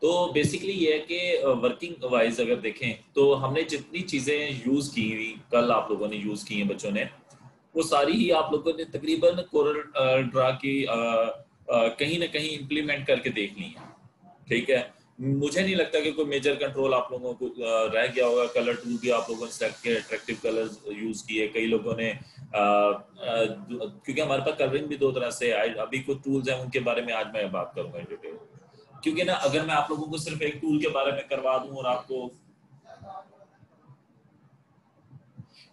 तो बेसिकली ये है कि वर्किंग वाइज अगर देखें तो हमने जितनी चीज़ें यूज़ की हुई कल आप लोगों ने यूज़ की हैं बच्चों ने, वो सारी ही आप लोगों ने तकरीबन कोरल ड्रा की कहीं ना कहीं इम्प्लीमेंट करके देख ली है। ठीक है, मुझे नहीं लगता कि कोई मेजर कंट्रोल आप लोगों को रह गया होगा। कलर टूल भी आप लोगों ने सेलेक्ट किए, अट्रैक्टिव कलर्स यूज किए, कई लोगों ने क्योंकि हमारे पास कलरिंग भी दो तरह से है। अभी कुछ टूल्स हैं उनके बारे में आज मैं बात करूंगा इन डिटेल, क्योंकि ना अगर मैं आप लोगों को सिर्फ एक टूल के बारे में करवा दूं और आपको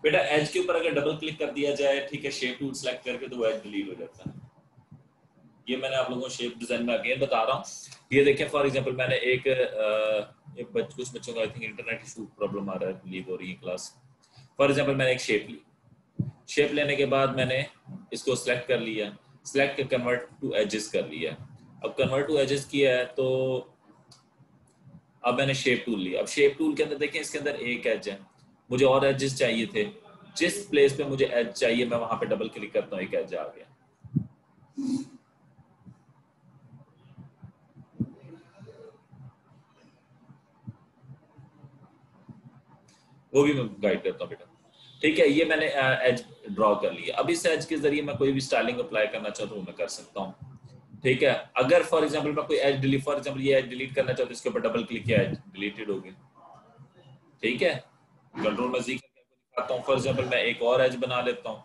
बेटा एज के ऊपर अगर डबल क्लिक कर दिया जाए, ठीक है, शेप टूल सेलेक्ट करके, तो वो एज डिलीट हो जाता है। ये मैंने आप लोगों को शेप डिजाइन में अगेन बता रहा हूँ। ये देखें फॉर एग्जांपल मैंने कुछ बच्चों का I think internet issue problem आ रहा है, लीव हो रही है क्लास। फॉर एग्जांपल मैंने एक शेप ली, शेप लेने के बाद मैंने इसको सिलेक्ट कर लिया, सिलेक्ट कर कन्वर्ट टू एजेस कर लिया। अब कन्वर्ट टू एजेस किया है तो अब मैंने शेप टूल लिया। अब शेप टूल के अंदर देखें इसके अंदर एक एज है, मुझे और एजेस चाहिए थे। जिस प्लेस पे मुझे एज चाहिए मैं वहां पे डबल क्लिक करता हूँ, एक एज आ गया। वो भी मैं गाइड करता हूँ बेटा। ठीक है, ये मैंने एज ड्रॉ कर लिया। अब इस एज के जरिए मैं कोई भी स्टाइलिंग अप्लाई करना चाहता हूँ मैं कर सकता हूँ। ठीक है, अगर फॉर एग्जांपल मैं कोई एज डिलीट, फॉर एग्जांपल ये एज डिलीट करना चाहता हूँ, इसके ऊपर डबल क्लिक किया, एज डिलीटेड हो गया। ठीक है, कंट्रोल में जी करके आपको दिखाता हूँ। फॉर एग्जांपल मैं एक और एज बना लेता हूँ।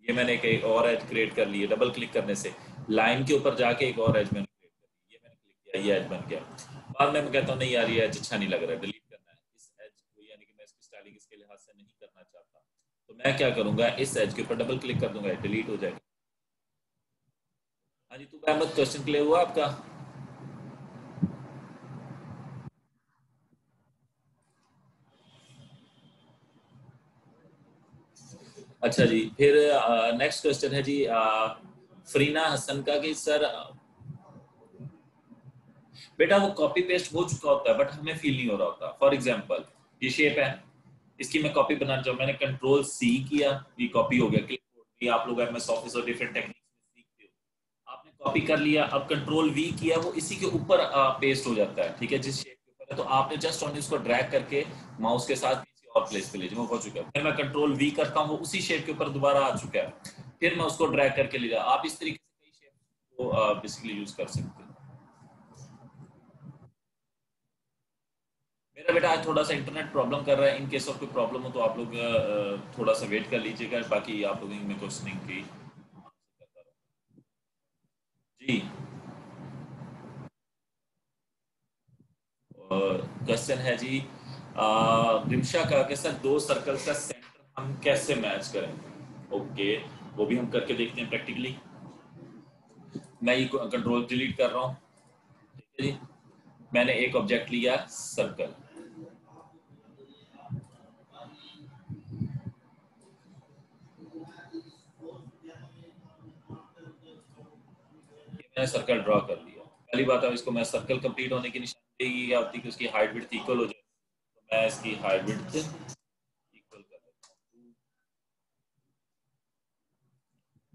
ये मैंने एक और एज क्रिएट कर ली है, डबल क्लिक करने से लाइन के ऊपर जाके एक और एज मैंने क्रिएट कर ली। ये मैंने क्लिक किया, ये एज बन गया। बाद में मैं कहता हूँ नहीं यार ये एज अच्छा नहीं लग रहा है, डिलीट करना है इस एज को, यानी कि मैं इसकी स्टाइलिंग इसके लिहाज से नहीं करना चाहता, तो मैं क्या करूंगा, इस एज के ऊपर डबल क्लिक कर दूंगा, डिलीट हो जाएगा। हाँ जी, तो अहमद क्वेश्चन क्लियर हुआ आपका? अच्छा जी, फिर नेक्स्ट क्वेश्चन है जी फरीना हसन का कि सर बेटा वो कॉपी पेस्ट हो चुका होता है बट हमें फील नहीं हो रहा होता। फॉर एग्जांपल ये शेप है, इसकी मैं कॉपी बनाना चाहूँ, मैंने कंट्रोल सी किया, ये कॉपी हो गया। क्लिपबोर्ड ये आप लोग एमएस ऑफिस और डिफरेंट टेक्निक्स में सीखते हो, आपने कॉपी कर लिया। अब कंट्रोल वी किया, वो इसी के ऊपर पेस्ट हो जाता है। ठीक है, जिस शेप के ऊपर है, तो आपने जस्ट ऑन इसको ड्रैग करके माउस के साथ किसी और प्लेस पे ले जाओ, हो चुका है। फिर मैं कंट्रोल वी करता हूँ, वो उसी शेप के ऊपर दोबारा आ चुका है, फिर मैं उसको ड्रैग करके ले जाऊँ। आप इस तरीके से कई शेप को बेसिकली यूज कर सकते हैं। मेरा बेटा आज थोड़ा सा इंटरनेट प्रॉब्लम कर रहा है, इन केस ऑफ कोई प्रॉब्लम हो तो आप लोग थोड़ा सा वेट कर लीजिएगा, बाकी आप लोगों में क्वेश्चनिंग की जी। क्वेश्चन है जी रिमशा का कि सर दो सर्कल का सेंटर हम कैसे मैच करें? ओके, वो भी हम करके देखते हैं प्रैक्टिकली। मैं ये कंट्रोल डिलीट कर रहा हूँ। ठीक है जी, मैंने एक ऑब्जेक्ट लिया सर्कल, मैंने सर्कल ड्रॉ कर लिया। पहली बात है इसको मैं सर्कल कंप्लीट होने की निशानी क्या होती है कि उसकी हाइट विड्थ इक्वल हो जाए, तो मैं इसकी हाइट विड्थ इक्वल कर देता हूँ।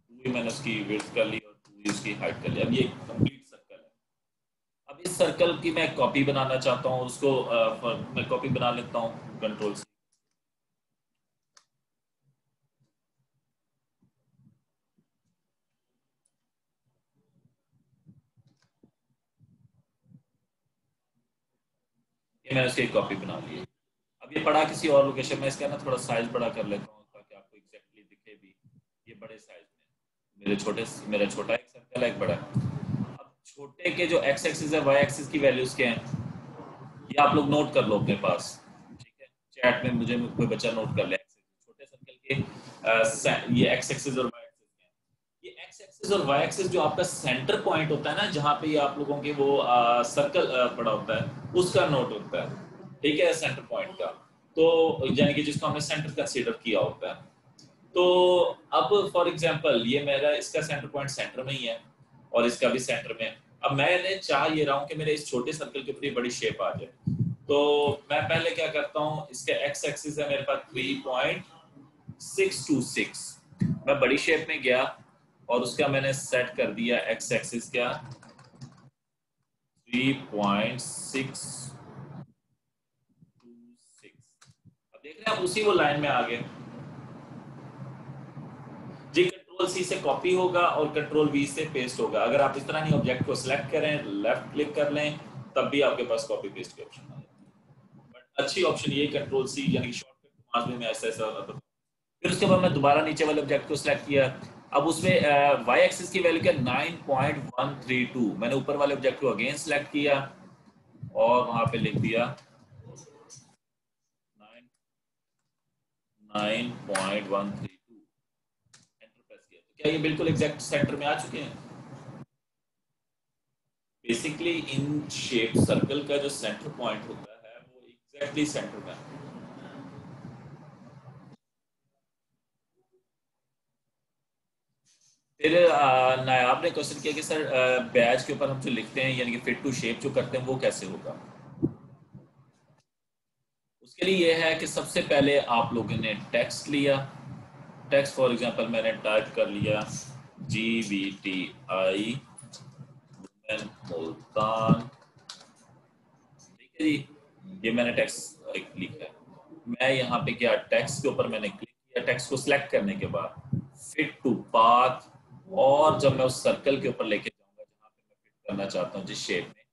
टू ही मैंने उसकी विड्थ कर ली और टू ही उसकी हाइट कर ली। अब ये कंप्लीट सर्कल है। अब इस सर्कल की मैं कॉपी बनाना चाहता हूँ, उसको मैं कॉपी बना लेता हूँ कंट्रोल से। ये मैंने उसकी कॉपी बना ली है। अब ये पड़ा किसी और लोकेशन में, इसका ना थोड़ा साइज बड़ा कर लेता हूँ ताकि आपको एग्जैक्टली दिखे भी। ये बड़े साइज में, मेरा छोटा एक सर्कल है, एक बड़ा है। अब छोटे के जो एक्स एक्सिस है वाई एक्सिस की वैल्यूज क्या है, ये आप लोग नोट कर लो अपने पास। ठीक है, चैट में मुझे कोई बच्चा नोट कर ले। छोटे सर्कल के ये एक्स एक्सिस और वाई एक्सिस क्या है। ये एक्स एक्सिस और वाई एक्सिस जो आपका सेंटर पॉइंट होता है ना, जहां पे ये आप लोगों के वो सर्कल पड़ा होता है, उसका नोट होता है। ठीक है, सेंटर पॉइंट का, तो यानी कि जिसको हमने सेंटर कंसीडर किया होता है। तो अब फॉर एग्जांपल ये मेरा इसका सेंटर पॉइंट सेंटर में ही है और इसका भी सेंटर में है। अब मैंने चाह ये रहा हूं कि मेरे इस छोटे सर्कल के ऊपर बड़ी शेप आ जाए, तो मैं पहले क्या करता हूं, इसका एक्स एक्सिस है मेरे पास 3.626, मैं बड़ी शेप में गया और उसका मैंने सेट कर दिया एक्स एक्सिस क्या 3.626। अब देख रहे हैं आप उसी वो लाइन में आ गए जी। कंट्रोल सी से कॉपी होगा और कंट्रोल वी से पेस्ट होगा। अगर आप इस तरह नहीं ऑब्जेक्ट को सिलेक्ट करें, लेफ्ट क्लिक कर लें, तब भी आपके पास कॉपी पेस्ट के ऑप्शन आ जाता है। बट अच्छी ऑप्शन ये कंट्रोल सी यानी शॉर्टकट कमांड में ऐसा ऐसा होता है। फिर उसके बाद मैं दोबारा नीचे वाले ऑब्जेक्ट को सिलेक्ट किया। अब उसमें वाई एक्सिस की वैल्यू क्या 9.132। मैंने ऊपर वाले ऑब्जेक्ट को अगेन सिलेक्ट किया और वहां पे लिख दिया 9.132, एंटर प्रेस किया। तो क्या ये बिल्कुल एग्जैक्ट सेंटर में आ चुके हैं? बेसिकली इन शेप सर्कल का जो सेंटर पॉइंट होता है वो एग्जैक्टली सेंटर में। फिर नायाब ने क्वेश्चन किया कि सर बैच के ऊपर हम जो लिखते हैं यानी कि फिट टू शेप जो करते हैं वो कैसे होगा? उसके लिए ये है कि सबसे पहले आप लोगों ने टेक्स्ट लिया। टेक्स्ट फॉर एग्जांपल मैंने टाइप कर लिया GVTI मुल्तान, ठीक है जी। ये मैंने टेक्स्ट लिखा है। मैं यहाँ पे क्या टेक्स्ट के ऊपर मैंने क्लिक किया। टेक्स्ट को सिलेक्ट करने के बाद फिट टू पाथ, और जब मैं उस सर्कल के ऊपर लेके जाऊंगा जहाँ पे मैं फिट करना चाहता हूँ जिस शेप में,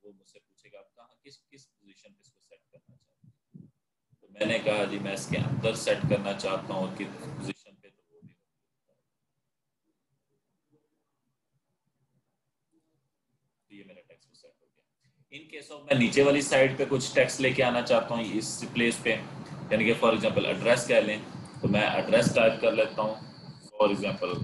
तो वो मुझसे पूछेगा आप कहाँ किस किस पोजीशन पे इसको सेट करना चाहते हैं। तो मैंने कहा जी मैं इसके अंदर सेट करना चाहता हूँ किस पोजीशन पे, तो वो भी तो ये मेरा टेक्स्ट को सेट हो गया। इन केस ऑफ मैं नीचे वाली साइड पे कुछ टेक्स्ट लेके आना चाहता हूँ इस प्लेस पे, यानी कि फॉर एग्जांपल एड्रेस कह लें, तो मैं एड्रेस टाइप कर लेता हूँ फॉर एग्जांपल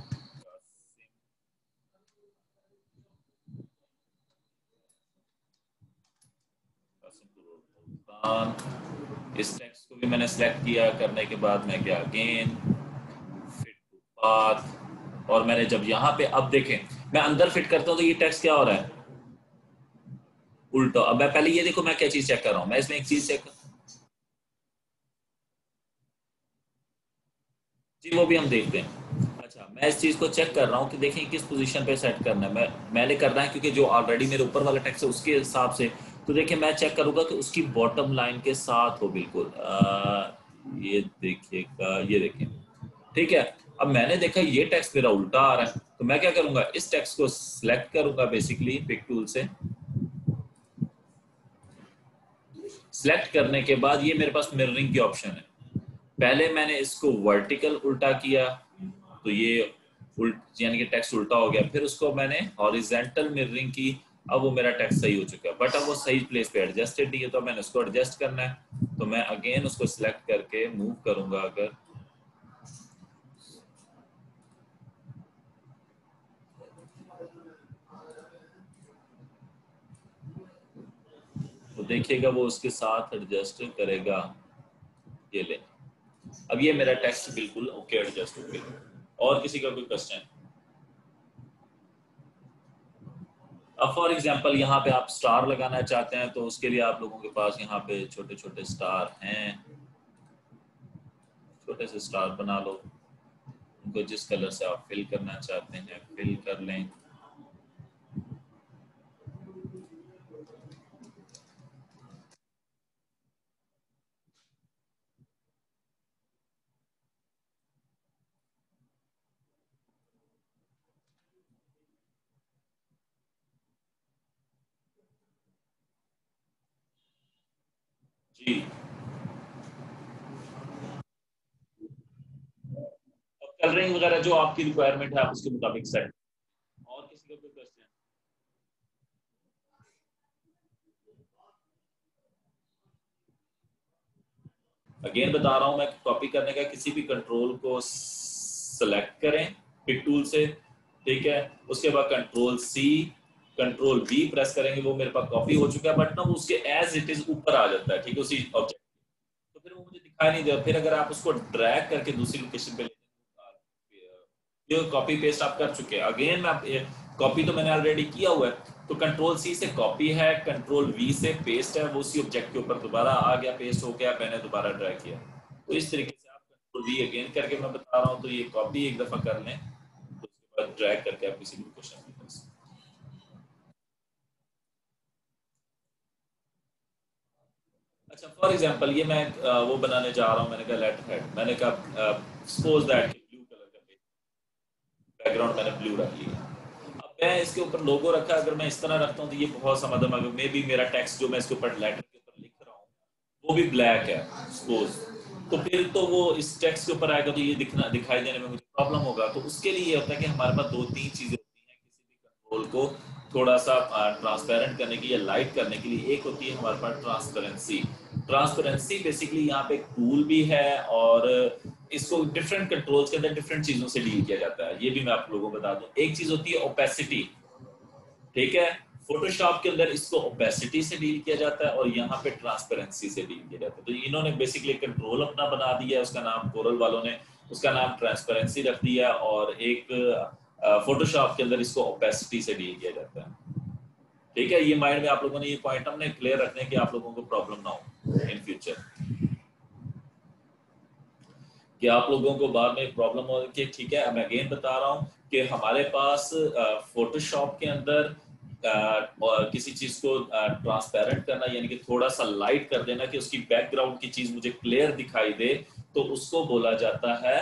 इस टेक्स्ट को भी मैंने सेलेक्ट किया। करने के बाद मैं गया अगेन फिट टू पाथ, और मैंने जब यहाँ पे अब देखें मैं अंदर फिट करता हूँ तो ये टेक्स्ट क्या हो रहा है उल्टा। अब मैं पहले ये देखो मैं क्या चीज चेक कर रहा हूँ, मैं इसमें एक चीज चेक, जी वो भी हम देखते हैं। अच्छा मैं इस चीज को चेक कर रहा हूँ कि देखें किस पोजीशन पे सेट करना है। मैंने करना है क्योंकि जो ऑलरेडी मेरे ऊपर वाला टेक्स्ट है उसके हिसाब से। तो देखिए मैं चेक करूंगा कि उसकी बॉटम लाइन के साथ हो बिल्कुल। ये देखिएगा, ये देखिए ठीक है। अब मैंने देखा ये टेक्स्ट मेरा उल्टा आ रहा है, तो मैं क्या करूंगा इस टेक्स्ट को सिलेक्ट करूंगा बेसिकली पिक टूल से। सिलेक्ट करने के बाद ये मेरे पास मिररिंग की ऑप्शन है। पहले मैंने इसको वर्टिकल उल्टा किया तो ये यानी कि टेक्स्ट उल्टा हो गया। फिर उसको मैंने हॉरिजेंटल मिररिंग की, अब वो मेरा टेक्स्ट सही हो चुका है। बट अब वो सही प्लेस पे एडजस्टेड नहीं है, तो मैंने उसको एडजस्ट करना है। तो मैं अगेन उसको सिलेक्ट करके मूव करूंगा अगर, तो देखिएगा वो उसके साथ एडजस्ट करेगा। ये ले, अब ये मेरा टेक्स्ट बिल्कुल ओके एडजस्ट हो गया। और किसी का कोई क्वेश्चन? अब फॉर एग्जांपल यहाँ पे आप स्टार लगाना चाहते हैं, तो उसके लिए आप लोगों के पास यहाँ पे छोटे छोटे स्टार हैं। छोटे से स्टार बना लो, उनको जिस कलर से आप फिल करना चाहते हैं फिल कर लें। जी अब कलरिंग वगैरह जो आपकी रिक्वायरमेंट है आप उसके मुताबिक सेट। और किसी का कोई क्वेश्चन? अगेन बता रहा हूं मैं, कॉपी करने का किसी भी कंट्रोल को सेलेक्ट करें पिक टूल से, ठीक है। उसके बाद control C control V press करेंगे, वो मेरे पास कॉपी हो चुका है। बट ना वो उसके एज इट इज ऊपर आ जाता है, ठीक है, उसी ऑब्जेक्ट। तो फिर वो मुझे दिखाई नहीं देगा। फिर अगर आप उसको ड्रैग करके दूसरी लोकेशन पे ये कॉपी पेस्ट आप कर चुके हैं। अगेन मैं कॉपी तो मैंने ऑलरेडी किया हुआ है, तो कंट्रोल सी से कॉपी है, कंट्रोल वी से पेस्ट है, वो उसी ऑब्जेक्ट के ऊपर दोबारा आ गया, पेस्ट हो गया, मैंने दोबारा ड्रैग किया। तो इस तरीके से आप कंट्रोल वी अगेन करके मैं बता रहा हूँ, तो ये कॉपी एक दफा कर लें, तो उसके बाद ड्रैग करके आप किसी भी क्वेश्चन में कर सकते हैं। अच्छा फॉर एग्जांपल ये मैं वो बनाने जा रहा हूँ, मैंने कहा लेटर हेड, मैंने कहा सपोज दैट ब्लू कलर का बैकग्राउंड मैंने ब्लू रख लिया। अब मैं इसके ऊपर लोगो रखा, अगर मैं इस तरह रखता हूँ तो ये बहुत सा मतलब मे बी मेरा टेक्स्ट जो मैं इसके ऊपर लेटर के ऊपर लिख रहा हूँ वो भी ब्लैक है सपोज, तो फिर तो वो इस टेक्स्ट के ऊपर आएगा तो ये दिखाई देने में मुझे प्रॉब्लम होगा। तो उसके लिए ये होता है कि हमारे पास दो तीन चीजें होती हैं किसी भी कंट्रोल को थोड़ा सा ट्रांसपेरेंट करने की या लाइट करने के लिए। एक होती है हमारे पास ट्रांसपेरेंसी। ट्रांसपेरेंसी बेसिकली यहाँ पे एक टूल भी है और इसको डिफरेंट कंट्रोल्स के अंदर डिफरेंट चीजों से डील किया जाता है, ये भी मैं आप लोगों को बता दूं। एक चीज होती है ओपेसिटी, ठीक है, फोटोशॉप के अंदर इसको ओपेसिटी से डील किया जाता है और यहाँ पे ट्रांसपेरेंसी से डील किया जाता है। तो इन्होंने बेसिकली कंट्रोल अपना बना दिया है, उसका नाम कोरल वालों ने उसका नाम ट्रांसपेरेंसी रख दिया, और एक फोटोशॉप के अंदर इसको ओपेसिटी से डील किया जाता है। ठीक है, ये माइंड में आप लोगों ने ये पॉइंट हमने क्लियर रखने की आप लोगों को प्रॉब्लम ना हो इन फ्यूचर, कि आप लोगों को बाद में प्रॉब्लम हो कि ठीक है। मैं अगेन बता रहा हूँ कि हमारे पास फोटोशॉप के अंदर और किसी चीज को ट्रांसपेरेंट करना यानी कि थोड़ा सा लाइट कर देना कि उसकी बैकग्राउंड की चीज मुझे क्लियर दिखाई दे, तो उसको बोला जाता है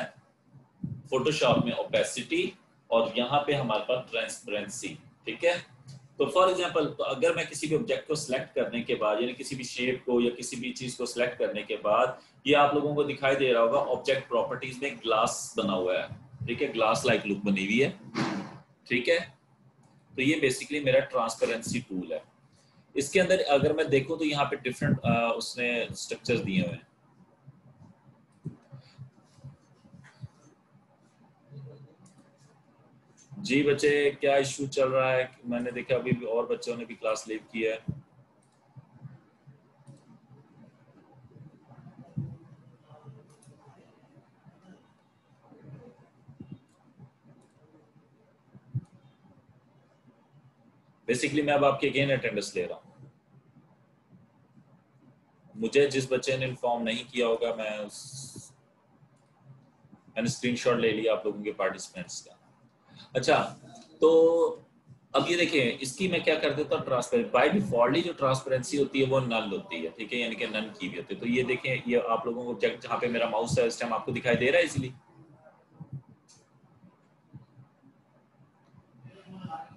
फोटोशॉप में ओपेसिटी, और यहाँ पे हमारे पास ट्रांसपेरेंसी। ठीक है, तो फॉर एग्जांपल तो अगर मैं किसी भी ऑब्जेक्ट को सिलेक्ट करने के बाद यानी किसी भी शेप को या किसी भी चीज को सिलेक्ट करने के बाद ये आप लोगों को दिखाई दे रहा होगा ऑब्जेक्ट प्रॉपर्टीज में ग्लास बना हुआ है, ठीक है, ग्लास लाइक लुक बनी हुई है। ठीक है, तो ये बेसिकली मेरा ट्रांसपेरेंसी टूल है। इसके अंदर अगर मैं देखूं तो यहाँ पे डिफरेंट उसने स्ट्रक्चर्स दिए हुए हैं। जी बच्चे, क्या इशू चल रहा है? मैंने देखा अभी भी और बच्चों ने भी क्लास लीव किया है। बेसिकली मैं अब आपके अगेन अटेंडेंस ले रहा हूँ। मुझे जिस बच्चे ने इन्फॉर्म नहीं किया होगा मैंने स्क्रीनशॉट ले लिया आप लोगों के पार्टिसिपेंट्स का। अच्छा, तो अब ये देखिए इसकी मैं क्या कर देता हूँ, ट्रांसपेरेंट बाय डिफॉल्टली जो ट्रांसपेरेंसी होती है वो नल होती है, ठीक है, यानी कि नन की भी होती है। तो ये देखें, ये आप लोगों को ऑब्जेक्ट जहाँ पे मेरा माउस है इस टाइम आपको दिखाई दे रहा है इजीली?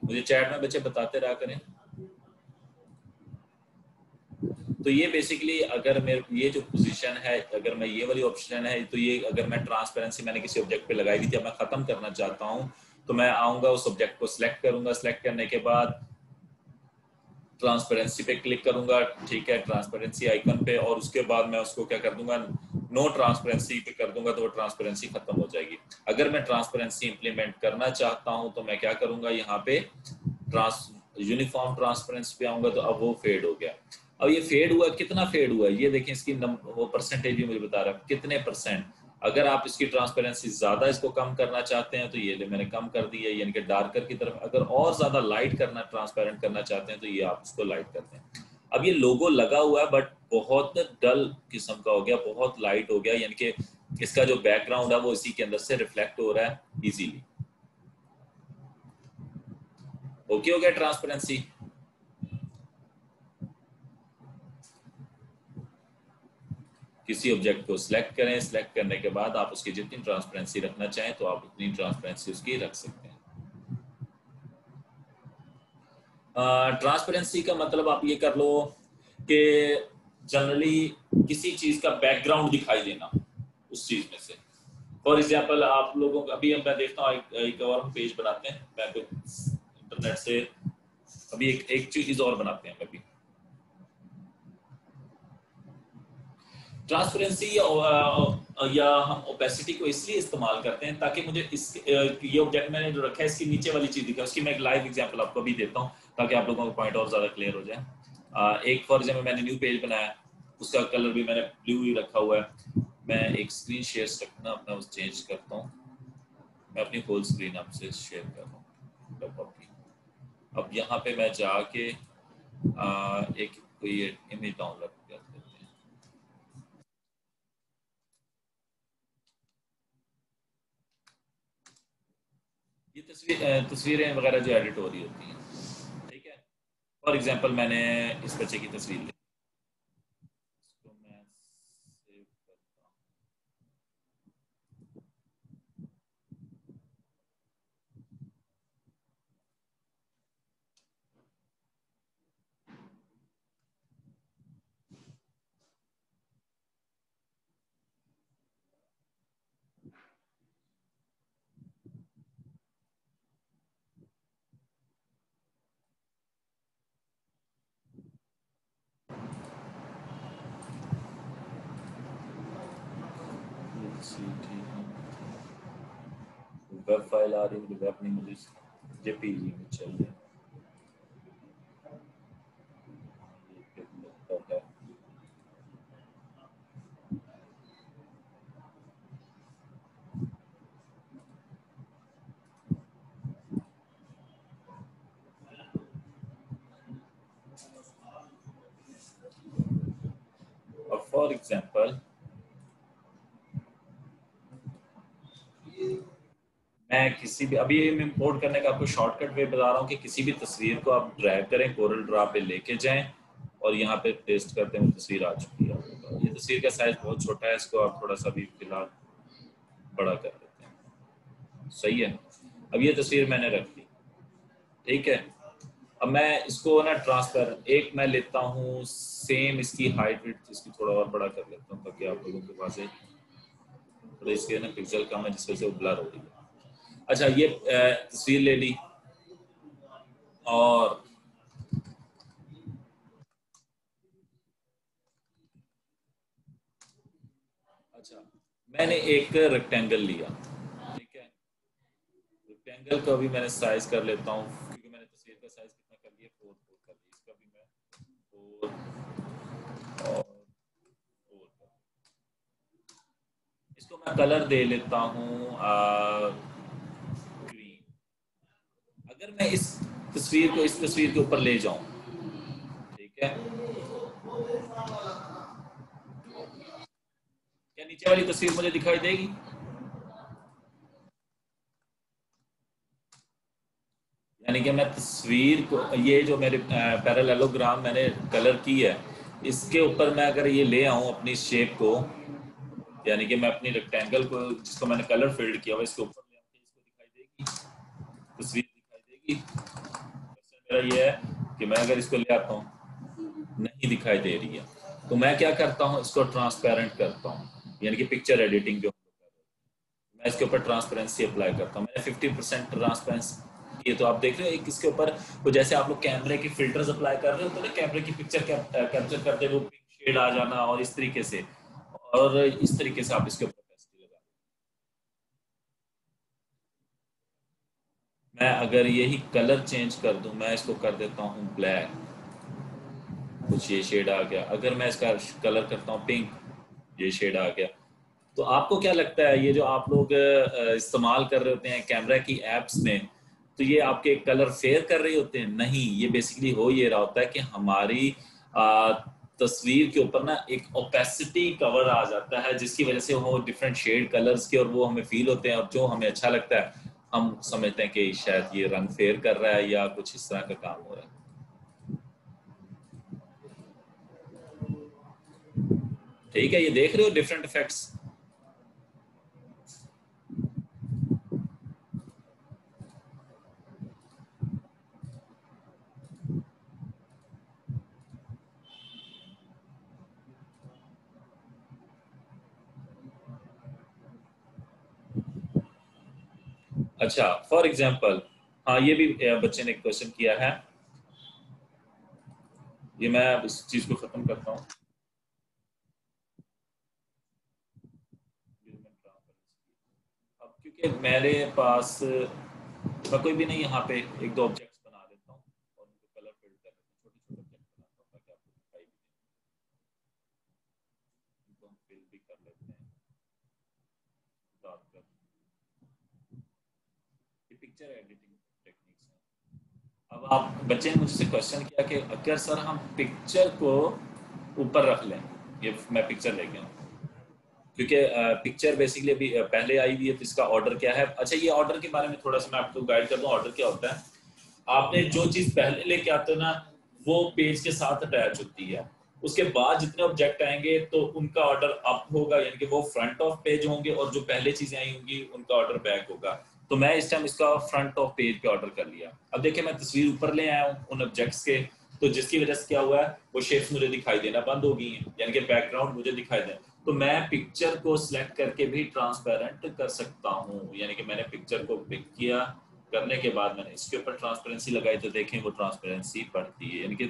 मुझे चैट में बच्चे बताते रहा करें। तो ये बेसिकली अगर मेरे ये जो पोजीशन है, अगर मैं ये वाली ऑप्शन है, तो ये अगर मैं ट्रांसपेरेंसी मैंने किसी ऑब्जेक्ट पे लगाई थी, मैं खत्म करना चाहता हूँ तो मैं आऊंगा उस ऑब्जेक्ट को सिलेक्ट करूंगा, सिलेक्ट करने के बाद ट्रांसपेरेंसी पे क्लिक करूंगा, ठीक है, ट्रांसपेरेंसी आइकन पे, और उसके बाद मैं उसको क्या कर दूंगा, नो ट्रांसपेरेंसी पे कर दूंगा तो वो ट्रांसपेरेंसी खत्म हो जाएगी। अगर मैं ट्रांसपेरेंसी इंप्लीमेंट करना चाहता हूं तो मैं क्या करूंगा, यहाँ पे यूनिफॉर्म ट्रांसपेरेंसी पे आऊंगा तो अब वो फेड हो गया। अब ये फेड हुआ, कितना फेड हुआ ये देखें, इसकी वो परसेंटेज भी मुझे बता रहा है कितने परसेंट। अगर आप इसकी ट्रांसपेरेंसी ज्यादा इसको कम करना चाहते हैं तो ये मैंने कम कर दी है, यानी कि डार्कर की तरफ। अगर और ज्यादा लाइट करना, ट्रांसपेरेंट करना चाहते हैं तो ये आप इसको लाइट करते हैं। अब ये लोगो लगा हुआ है बट बहुत डल किस्म का हो गया, बहुत लाइट हो गया, यानी कि इसका जो बैकग्राउंड है वो इसी के अंदर से रिफ्लेक्ट हो रहा है इजीली। ओके हो गया ट्रांसपेरेंसी? किसी ऑब्जेक्ट को सिलेक्ट करें, सिलेक्ट करने के बाद आप उसकी जितनी ट्रांसपेरेंसी रखना चाहें तो आप उतनी ट्रांसपेरेंसी उसकी रख सकते हैं। ट्रांसपेरेंसी का मतलब आप ये कर लो कि जनरली किसी चीज का बैकग्राउंड दिखाई देना उस चीज में से। फॉर एग्जाम्पल आप लोगों का अभी मैं देखता हूँ एक और हम पेज बनाते हैं, मैं इंटरनेट से अभी एक चीज और बनाते हैं अभी। ट्रांसपेरेंसी या हम ओपेसिटी को इसलिए इस्तेमाल करते हैं ताकि मुझे इस ये ऑब्जेक्ट मैंने जो रखा है इसकी नीचे वाली चीज दिखाए। उसकी मैं एक लाइव एग्जांपल आपको अभी देता हूँ ताकि आप लोगों का पॉइंट और ज्यादा क्लियर हो जाए। एक फॉर एग्जाम्पल मैंने न्यू पेज बनाया, उसका कलर भी मैंने ब्लू ही रखा हुआ है। मैं एक स्क्रीन शेयर अपना चेंज करता हूँ, मैं अपनी फुल स्क्रीन आपसे शेयर कर रहा हूँ लैपटॉप की। अब यहाँ पे मैं जाके एक कोई इमेज डाउनलोड कर लेते हैं। ये तस्वीरें वगैरह जो एडिट हो रही होती हैं, ठीक है। फॉर एग्जांपल मैंने इस बच्चे की तस्वीर ली, वेब फाइल आ रही है, वेब नहीं, मुझे जेपीजी में चाहिए। अब फॉर एग्जांपल मैं किसी भी, अभी मैं इंपोर्ट करने का आपको शॉर्टकट वे बता रहा हूँ कि किसी भी तस्वीर को आप ड्रैग करें, कोरल ड्रा पे लेके जाएं और यहाँ पे पेस्ट करते हैं, तस्वीर आ चुकी है। ये तस्वीर का साइज बहुत छोटा है, इसको आप थोड़ा सा भी फिलहाल बड़ा कर देते हैं। सही है। अब ये तस्वीर मैंने रख दी, ठीक है। अब मैं इसको ना ट्रांसपेरेंट एक मैं लेता हूँ, सेम इसकी हाइट विड्थ इसकी थोड़ा और बड़ा कर लेता हूँ ताकि आप लोगों के पास थोड़ा इसके ना पिक्सल कम है, जिस वजह से वो ब्लर हो रही है। अच्छा, ये तस्वीर ले ली और अच्छा मैंने एक रेक्टेंगल लिया, ठीक है। रेक्टेंगल का भी मैंने साइज कर लेता हूँ, क्योंकि मैंने तस्वीर का साइज कितना कर लिया, 4 4 कर लिया। इसका भी मैं 4 और 4 कर, इसको मैं कलर दे लेता हूँ ग्रीन। अगर मैं इस तस्वीर को इस तस्वीर के ऊपर ले जाऊं, ठीक है, क्या नीचे वाली तस्वीर मुझे दिखाई देगी? यानी कि मैं तस्वीर को, ये जो मेरे पैरेललोग्राम मैंने कलर की है, इसके ऊपर मैं अगर ये ले आऊं अपनी शेप को, यानी कि मैं अपनी रेक्टेंगल को जिसको मैंने कलर फिल्ड किया हुआ इसके ऊपर ले आऊं, इसको दिखाई देगी तस्वीर, दिखाई देगी? क्वेश्चन मेरा ये है कि मैं अगर इसको ले आता हूँ, नहीं दिखाई दे रही है, तो मैं क्या करता हूँ, इसको ट्रांसपेरेंट करता हूँ, यानी कि पिक्चर एडिटिंग जो मैं इसके ऊपर ट्रांसपेरेंसी अप्लाई करता हूँ। मैंने 50% ट्रांसपेरेंसी, ये तो आप देख रहे हो एक इसके ऊपर, तो जैसे आप लोग कैमरे की फिल्टर्स अप्लाई कर रहे हो तो ना, कैमरे की पिक्चर कैप्चर करते हुए पिंक शेड आ जाना और इस तरीके से, और इस तरीके से आप इसके ऊपर पेस्टिंग लगा। मैं अगर यही कलर चेंज कर दूं, मैं इसको कर देता हूँ ब्लैक, कुछ ये शेड आ गया। अगर मैं इसका कलर करता हूँ पिंक, ये शेड आ गया। तो आपको क्या लगता है, ये जो आप लोग इस्तेमाल कर रहे होते हैं कैमरा की एप्स में, तो ये आपके कलर फेयर कर रहे होते हैं? नहीं, ये बेसिकली हो ये रहा होता है कि हमारी आ, तस्वीर के ऊपर ना एक ओपेसिटी कवर आ जाता है, जिसकी वजह से वो डिफरेंट शेड कलर्स के, और वो हमें फील होते हैं, और जो हमें अच्छा लगता है हम समझते हैं कि शायद ये रंग फेयर कर रहा है या कुछ इस तरह का काम हो रहा है। ठीक है, ये देख रहे हो डिफरेंट इफेक्ट्स। अच्छा, फॉर एग्जाम्पल, हाँ ये भी बच्चे ने क्वेश्चन किया है, ये मैं अब इस चीज को खत्म करता हूँ। अब क्योंकि मेरे पास, मैं कोई भी नहीं, यहाँ पे एक दो ऑब्जेक्ट्स बना देता हूँ और उनको कलर फिल कर देता हूँ, छोटे छोटे ऑब्जेक्ट बनाता हूँ ताकि आपको दिखाई भी दे। इनको हम फिल भी कर लेते हैं डार्क कर। ये पिक्चर एडिटिंग टेक्निक्स हैं। अब आप बच्चे ने मुझसे क्वेश्चन किया कि अगर सर हम पिक्चर को ऊपर रख लें, ये मैं पिक्चर ले गया हूँ, क्योंकि पिक्चर बेसिकली अभी पहले आई हुई है, तो इसका ऑर्डर क्या है? अच्छा, ये ऑर्डर के बारे में थोड़ा सा मैं आपको गाइड कर दूं। ऑर्डर क्या होता है, आपने जो चीज पहले लेके आते हो ना, वो पेज के साथ अटैच होती है। उसके बाद जितने ऑब्जेक्ट आएंगे तो उनका ऑर्डर अप होगा, यानी कि वो फ्रंट ऑफ पेज होंगे, और जो पहले चीजें आई होंगी उनका ऑर्डर बैक होगा। तो मैं इस टाइम इसका फ्रंट ऑफ पेज पे ऑर्डर कर लिया। अब देखिए, मैं तस्वीर ऊपर ले आया हूँ उन ऑब्जेक्ट्स के, तो जिसकी वजह से क्या हुआ है, वो शेप्स मुझे दिखाई देना बंद हो गई हैं, यानी कि बैकग्राउंड मुझे दिखाई दे। तो मैं पिक्चर को सिलेक्ट करके भी ट्रांसपेरेंट कर सकता हूँ, यानी कि मैंने पिक्चर को पिक किया, करने के बाद मैंने इसके ऊपर ट्रांसपेरेंसी लगाई तो देखें वो ट्रांसपेरेंसी बढ़ती है। यानी कि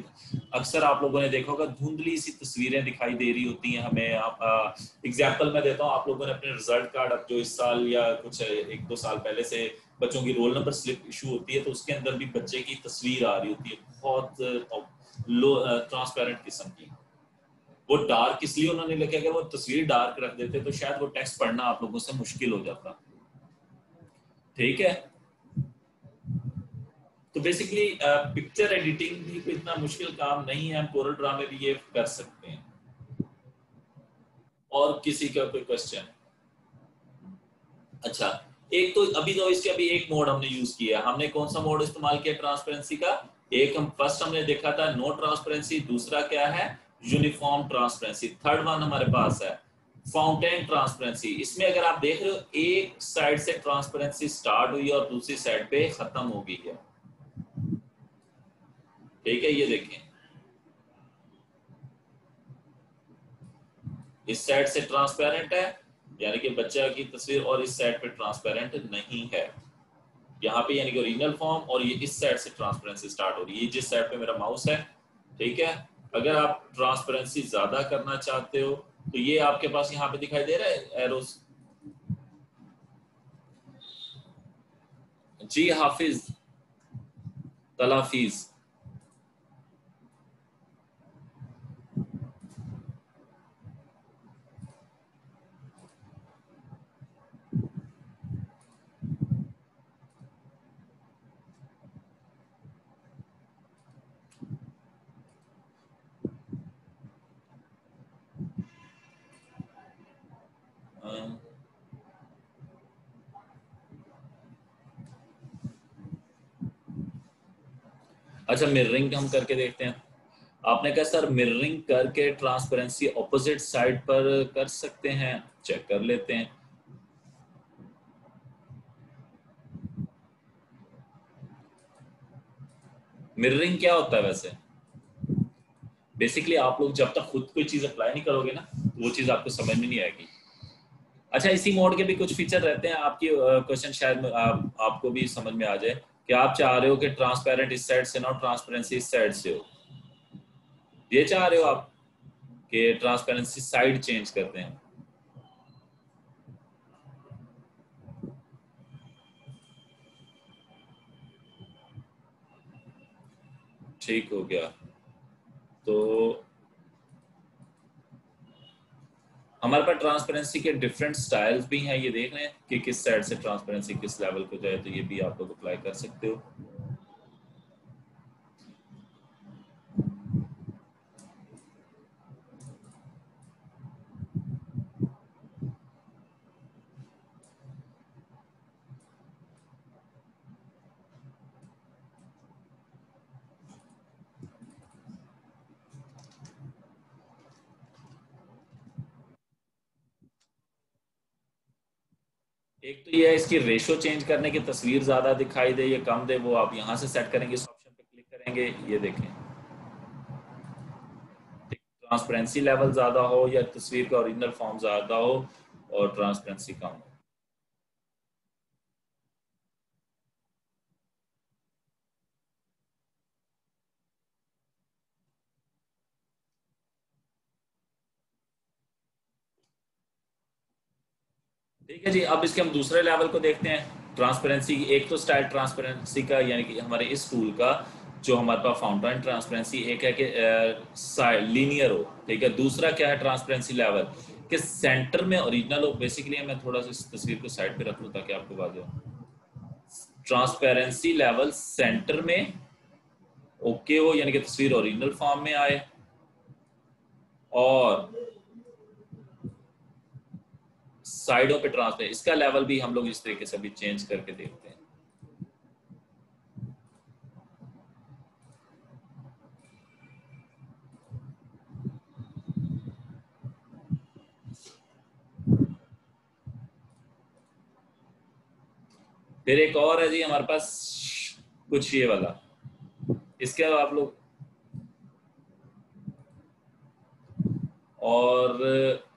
अक्सर आप लोगों ने देखा होगा धुंधली सी तस्वीरें दिखाई दे रही होती हैं हमें। आप एग्जाम्पल मैं देता हूँ, आप लोगों ने अपने रिजल्ट कार्ड अब जो इस साल या कुछ 1-2 साल पहले से बच्चों की रोल नंबर स्लिप इशू होती है तो उसके अंदर भी बच्चे की तस्वीर आ रही होती है बहुत लो ट्रांसपेरेंट किस्म की। वो डार्क इसलिए उन्होंने लिखा, अगर वो तस्वीर डार्क रख देते तो शायद वो टेक्स्ट पढ़ना आप लोगों से मुश्किल हो जाता। ठीक है, तो बेसिकली पिक्चर एडिटिंग भी कोई इतना मुश्किल काम नहीं है, हम कोरल ड्रा में भी ये कर सकते हैं। और किसी का कोई क्वेश्चन? अच्छा, एक तो अभी तो इसके अभी एक मोड हमने यूज किया, हमने कौन सा मोड इस्तेमाल किया ट्रांसपेरेंसी का? एक हम फर्स्ट हमने देखा था नो ट्रांसपेरेंसी, दूसरा क्या है यूनिफॉर्म ट्रांसपेरेंसी, थर्ड वन हमारे पास है फाउंटेन ट्रांसपेरेंसी। इसमें अगर आप देख रहे हो एक साइड से ट्रांसपेरेंसी स्टार्ट हुई और दूसरी साइड पे खत्म हो गई है। ठीक है, ये देखें इस साइड से ट्रांसपेरेंट है यानी कि बच्चा की तस्वीर, और इस साइड पे ट्रांसपेरेंट नहीं है यहाँ पे, यानी कि ओरिजिनल फॉर्म, और ये इस साइड से ट्रांसपेरेंसी स्टार्ट हो रही है जिस साइड पे मेरा माउस है। ठीक है, अगर आप ट्रांसपेरेंसी ज्यादा करना चाहते हो तो ये आपके पास यहाँ पे दिखाई दे रहा है एरोस। जी हाफिज तलाफीज। अच्छा, मिररिंग हम करके देखते हैं। आपने कहा सर मिररिंग करके ट्रांसपेरेंसी ऑपोजिट साइड पर कर सकते हैं, चेक कर लेते हैं। मिररिंग क्या होता है वैसे? बेसिकली आप लोग जब तक खुद कोई चीज अप्लाई नहीं करोगे ना तो वो चीज आपको समझ में नहीं आएगी। अच्छा, इसी मोड के भी कुछ फीचर रहते हैं, आपकी क्वेश्चन शायद आपको भी समझ में आ जाए कि आप चाह रहे हो कि ट्रांसपेरेंट इस साइड से ना ट्रांसपेरेंसी इस साइड से हो, ये चाह रहे हो आप कि ट्रांसपेरेंसी साइड चेंज करते हैं। ठीक हो गया, तो हमारे पास ट्रांसपेरेंसी के डिफरेंट स्टाइल्स भी हैं, ये देख रहे हैं कि किस साइड से ट्रांसपेरेंसी किस लेवल को जाए, तो ये भी आप लोग अप्लाई कर सकते हो। एक तो ये है इसकी रेशो चेंज करने की, तस्वीर ज्यादा दिखाई दे या कम दे, वो आप यहाँ से सेट करेंगे, इस ऑप्शन पे क्लिक करेंगे, ये देखें ट्रांसपेरेंसी लेवल ज्यादा हो या तस्वीर का ओरिजिनल फॉर्म ज्यादा हो और ट्रांसपेरेंसी कम हो। ठीक है जी, अब इसके हम दूसरे लेवल को देखते हैं ट्रांसपेरेंसी। एक तो स्टाइल ट्रांसपेरेंसी का यानी कि हमारे इस टूल का जो हमारे पास फाउंटेन ट्रांसपेरेंसी, एक है कि लीनियर हो, ठीक है। दूसरा क्या है ट्रांसपेरेंसी लेवल कि सेंटर में ओरिजिनल हो। बेसिकली मैं थोड़ा सा इस तस्वीर को साइड पे रख लूँ ताकि आपको बात हो। ट्रांसपेरेंसी लेवल सेंटर में ओके हो यानी कि तस्वीर ओरिजिनल फॉर्म में आए, और साइडों पे ट्रांसपेरेंट, इसका लेवल भी हम लोग इस तरीके से भी चेंज करके देखते हैं। फिर एक और है जी हमारे पास कुछ ये वाला, इसके अब आप लोग और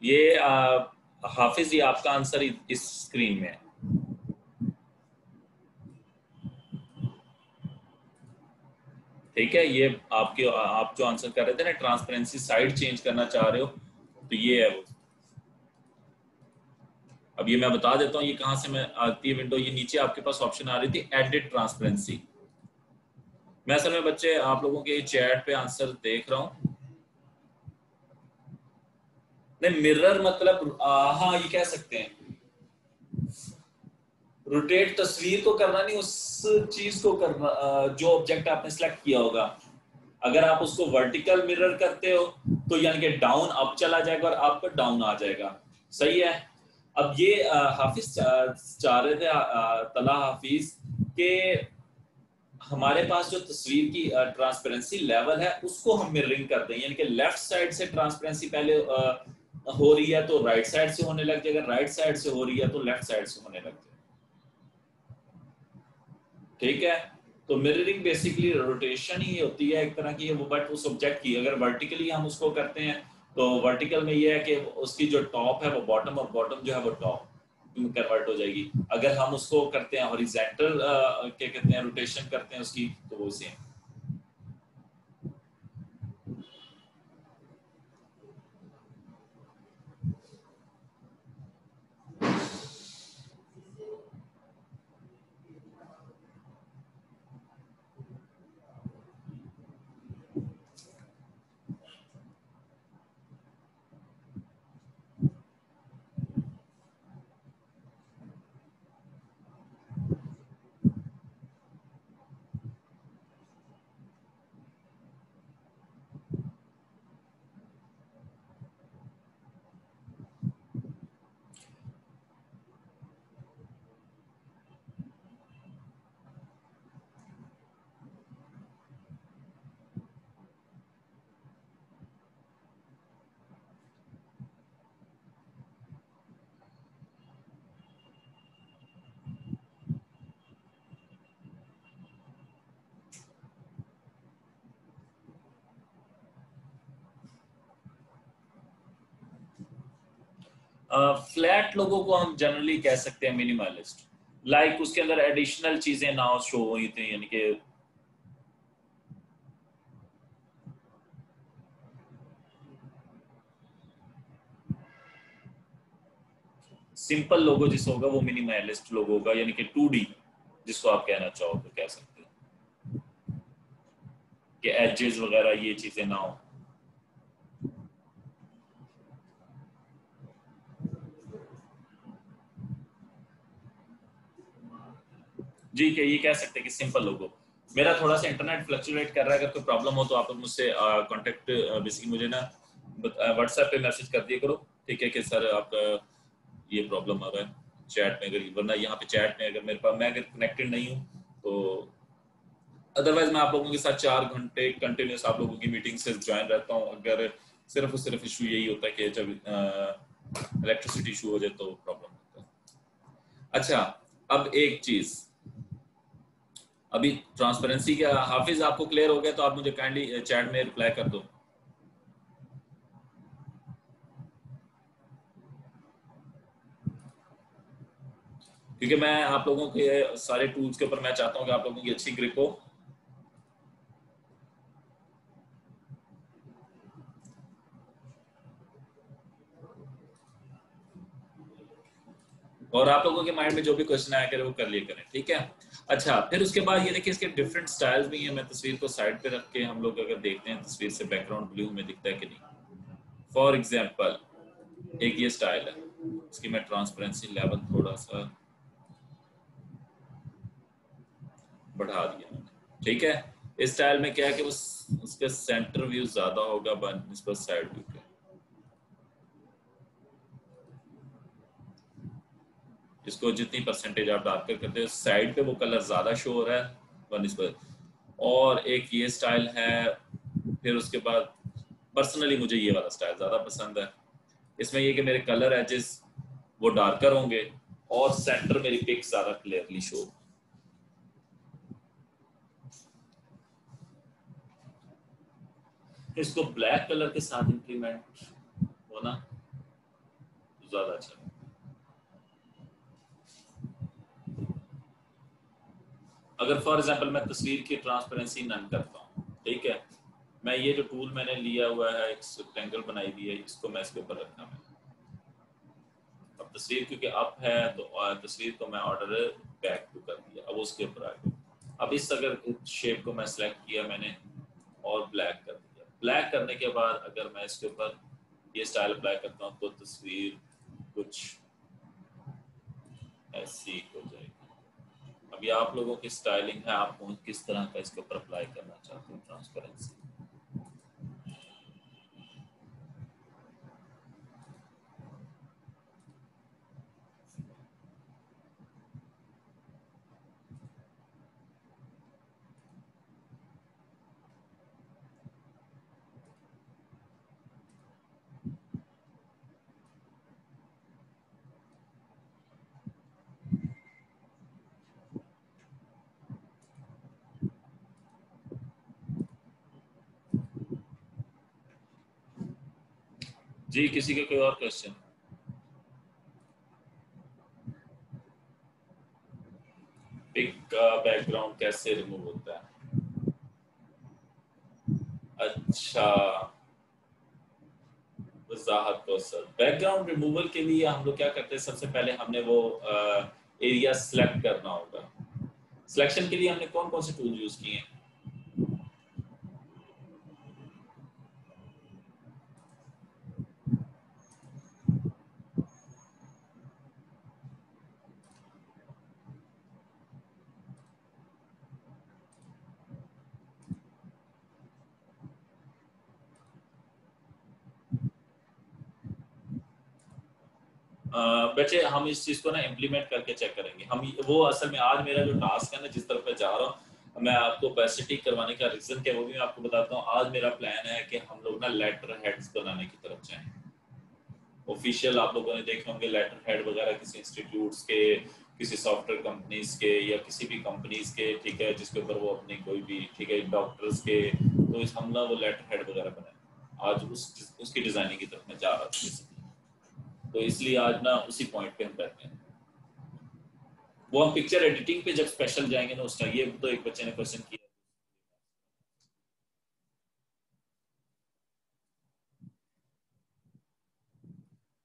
ये हाफिज, ये आपका आंसर इस स्क्रीन में है। ठीक है, ये आपके आप जो आंसर कर रहे थे ना, ट्रांसपेरेंसी साइड चेंज करना चाह रहे हो, तो ये है वो। अब ये मैं बता देता हूँ ये कहाँ से मैं आती है विंडो। ये नीचे आपके पास ऑप्शन आ रही थी एडिट ट्रांसपेरेंसी। मैं असल में बच्चे आप लोगों के चैट पे आंसर देख रहा हूँ। नहीं, मिरर मतलब हाँ ये कह सकते हैं। रोटेट तस्वीर को करना नहीं, उस चीज को करना जो ऑब्जेक्ट आपने सिलेक्ट किया होगा। अगर आप उसको वर्टिकल मिरर करते हो तो यानी कि डाउन अप चला जाएगा और अप डाउन आ जाएगा। सही है। अब ये हाफिज चाह रहे थे तला हाफिज के हमारे पास जो तस्वीर की ट्रांसपेरेंसी लेवल है उसको हम मिररिंग कर दें, यानी कि लेफ्ट साइड से ट्रांसपेरेंसी पहले हो रही है तो राइट साइड से होने लग जाएगा, राइट साइड से हो रही है तो लेफ्ट साइड से होने लग जाएगा। ठीक है। तो मिररिंग बेसिकली रोटेशन ही होती है एक तरह की, वो बट उस ऑब्जेक्ट की अगर वर्टिकली हम उसको करते हैं तो वर्टिकल में ये है कि उसकी जो टॉप है वो बॉटम और बॉटम जो है वो टॉप कन्वर्ट हो जाएगी। अगर हम उसको करते हैं हॉरिजॉन्टल क्या कहते हैं रोटेशन करते हैं उसकी, तो वो सेम। फ्लैट लोगों को हम जनरली कह सकते हैं मिनिमलिस्ट। लाइक उसके अंदर एडिशनल चीजें ना शो हुई थी, यानी कि सिंपल लोगो जिस होगा वो मिनिमलिस्ट लोगो होगा, यानी कि 2D जिसको आप कहना चाहो तो कह सकते हैं कि एजेस वगैरह ये चीजें ना हो। जी के ये कह सकते हैं कि सिंपल लोगो। मेरा थोड़ा सा इंटरनेट फ्लक्चुएट कर रहा है, अगर कोई प्रॉब्लम हो तो आप मुझसे कांटेक्ट बेसिकली मुझे ना व्हाट्सएप पे मैसेज कर दिया करो। ठीक है कि सर आपका ये प्रॉब्लम आ रहा है चैट में, अगर वरना यहाँ पे चैट में अगर मेरे पास मैं अगर कनेक्टेड नहीं हूँ तो अदरवाइज मैं आप लोगों के साथ 4 घंटे कंटिन्यूस आप लोगों की मीटिंग से ज्वाइन रहता हूँ। अगर सिर्फ और सिर्फ इशू यही होता है कि जब इलेक्ट्रिसिटी इशू हो जाए तो प्रॉब्लम होता है। अच्छा, अब एक चीज, अभी ट्रांसपेरेंसी का हाफिज आपको क्लियर हो गया तो आप मुझे काइंडली चैट में रिप्लाई कर दो। क्योंकि मैं आप लोगों के सारे टूल्स के ऊपर मैं चाहता हूँ कि आप लोगों की अच्छी ग्रिप हो। और आप लोगों के माइंड में जो भी क्वेश्चन आया करे वो कर लिए करें। ठीक है। अच्छा, फिर उसके बाद ये देखिए इसके डिफरेंट स्टाइल्स भी हैं। मैं तस्वीर को साइड पे रख के हम लोग अगर देखते हैं तस्वीर से बैकग्राउंड ब्लू में दिखता है कि नहीं। फॉर एग्जाम्पल एक ये स्टाइल है, इसकी मैं ट्रांसपेरेंसी लेवल थोड़ा सा बढ़ा दिया मैंने। ठीक है। इस स्टाइल में क्या है कि उसका सेंटर व्यू ज्यादा होगा बनस्बत साइड व्यू के। इसको जितनी परसेंटेज आप डार्कर करते हो साइड पे वो कलर ज्यादा शो हो रहा है बनस्बत। और एक ये स्टाइल है। फिर उसके बाद पर्सनली मुझे ये वाला स्टाइल ज्यादा पसंद है। इसमें ये कि मेरे कलर एजेस वो डार्कर होंगे और सेंटर मेरी पिक ज्यादा क्लियरली शो। इसको ब्लैक कलर के साथ इंप्लीमेंट होना ज्यादा अच्छा है। अगर फॉर एग्जांपल मैं तस्वीर की ट्रांसपेरेंसी नन करता हूँ, ठीक है, मैं ये जो टूल मैंने लिया हुआ है, एक रेक्टेंगल बनाई दी है, इसको मैं इसके ऊपर रखना है। अब तस्वीर क्योंकि अप है तो तस्वीर को मैं ऑर्डर बैक टू कर दिया, अब उसके ऊपर आ गया। अब इस अगर शेप को मैं सेलेक्ट किया मैंने और ब्लैक कर दिया, ब्लैक करने के बाद अगर मैं इसके ऊपर ये स्टाइल अप्लाई करता हूँ तो तस्वीर कुछ ऐसी हो जाएगी। अभी आप लोगों की स्टाइलिंग है, आप किस तरह का इसके ऊपर अप्लाई करना चाहते हो ट्रांसपेरेंसी। जी, किसी का कोई और क्वेश्चन? पिक का बैकग्राउंड कैसे रिमूव होता है? अच्छा, वजाहत को सर, बैकग्राउंड रिमूवल के लिए हम लोग क्या करते हैं, सबसे पहले हमने वो एरिया सिलेक्ट करना होगा। सिलेक्शन के लिए हमने कौन कौन से टूल यूज किए हैं? बच्चे हम इस चीज को ना इम्प्लीमेंट करके चेक करेंगे। हम वो असल में आज मेरा जो टास्क है ना, जिस तरफ मैं जा रहा हूँ, मैं आपको पैसिटी करवाने का रीजन क्या वो भी मैं आपको बताता हूँ। आज मेरा प्लान है कि हम लोग ना लेटर हेड्स बनाने की तरफ जाएं। ऑफिशियल आप लोगों ने देखे होंगे लेटर हेड वगैरह किसी इंस्टीट्यूट्स के, किसी सॉफ्टवेयर कंपनीज के या किसी भी कंपनीज के, ठीक है, जिसके ऊपर वो अपनी कोई भी, ठीक है, डॉक्टर्स के, तो इस हम ना वो लेटर हेड वगैरह बनाए। आज उसकी डिजाइनिंग की तरफ मैं जा रहा था, तो इसलिए आज ना उसी पॉइंट पे हम बैठे हैं। वो हम पिक्चर एडिटिंग पे जब स्पेशल जाएंगे ना उस टाइम, ये तो एक बच्चे ने क्वेश्चन किया,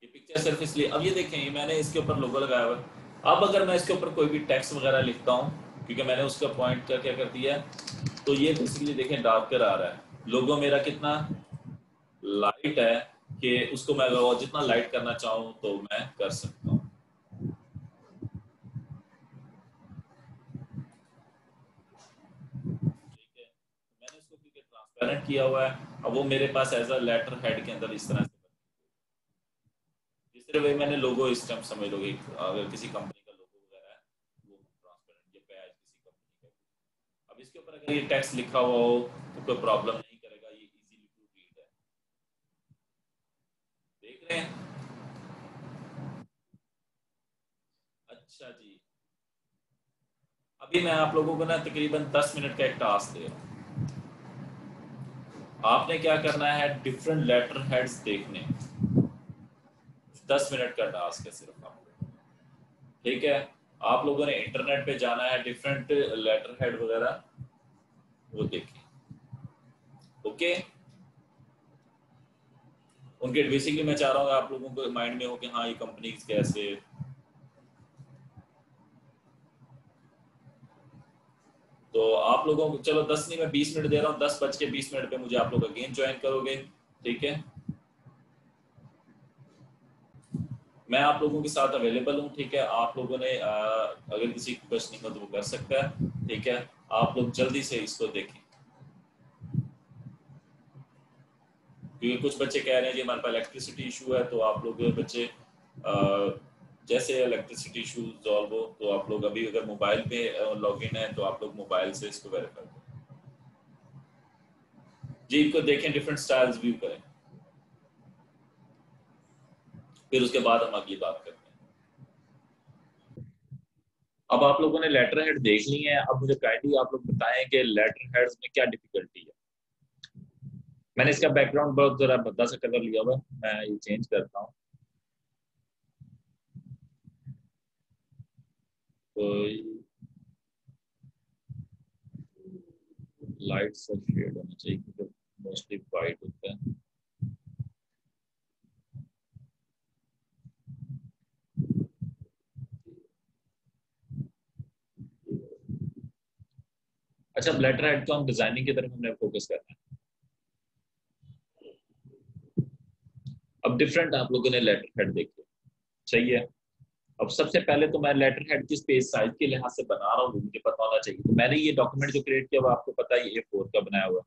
ये पिक्चर सिर्फ इसलिए, अब ये देखें, ये मैंने इसके ऊपर लोगो लगाया हुआ है। अब अगर मैं इसके ऊपर कोई भी टेक्स्ट वगैरह लिखता हूँ, क्योंकि मैंने उसका पॉइंट का क्या कर दिया है, तो ये बेसिकली देखें डार्कर आ रहा है। लोगो मेरा कितना लाइट है कि उसको मैं जितना लाइट करना चाहूँ तो मैं कर सकता हूँ। ठीक है, मैंने उसको क्योंकि ट्रांसपेरेंट किया हुआ है, अब वो मेरे पास एज अ लेटर हेड के अंदर इस तरह से, तीसरे वे मैंने लोगो इस टाइम समझ लोगे, अगर किसी कंपनी का लोगो वगैरह है वो ट्रांसपेरेंट ये बैज किसी कंपनी का, अब इसके ऊपर अगर ये टेक्स्ट लिखा हुआ हो तो कोई प्रॉब्लम नहीं करेगा, ये इजीली टू रीड है। देख रहे हैं? अच्छा जी, अभी मैं आप लोगों को ना तकरीबन 10 मिनट का एक टास्क दे रहा हूँ। आपने क्या करना है, डिफरेंट लेटर हेड्स देखने, 10 मिनट का टास्क है सिर्फ आपको, ठीक है। आप लोगों ने इंटरनेट पे जाना है, डिफरेंट लेटर हेड वगैरह वो देखिए, ओके। उनके बेसिकली मैं चाह रहा हूँ आप लोगों को माइंड में हो कि हाँ ये कंपनी कैसे, तो आप लोगों को चलो 10 नहीं मैं 20 मिनट दे रहा हूँ, 10:20 पे मुझे आप लोग अगेन ज्वाइन करोगे, ठीक है। मैं आप लोगों के साथ अवेलेबल हूँ, ठीक है। आप लोगों ने अगर किसी को क्वेश्चनिंग हो तो वो कर सकता है, ठीक है। आप लोग जल्दी से इसको देखें, क्योंकि कुछ बच्चे कह रहे हैं जी हमारे पास इलेक्ट्रिसिटी इशू है, तो आप लोग बच्चे जैसे इलेक्ट्रिसिटी इशू सॉल्व हो तो आप लोग अभी अगर मोबाइल पे लॉगिन है तो आप लोग मोबाइल से इसको वेरीफाई करें जी, इनको देखें, डिफरेंट स्टाइल्स व्यू करें, फिर उसके बाद हम अगली बात करते हैं। अब आप लोगों ने लेटर हेड देख ली है, अब मुझे काइंडली आप लोग बताएं कि लेटर हेड्स में क्या डिफिकल्टी है। मैंने इसका बैकग्राउंड बहुत जरा भद्दा सा कलर लिया हुआ है, मैं ये चेंज करता हूँ। कोई लाइट सा शेड होना चाहिए क्योंकि मोस्टली वाइट होता है। अच्छा, लेटर हेड को हम डिजाइनिंग की तरफ हमने फोकस करना है। अब डिफरेंट आप लोगों ने लेटर हेड देखे, सही है। अब सबसे पहले तो मैं लेटर हेड की स्पेस साइज के लिहाज से बना रहा हूँ, मुझे पता होना चाहिए। तो मैंने ये डॉक्यूमेंट जो क्रिएट किया वो आपको पता है A4 का बनाया हुआ।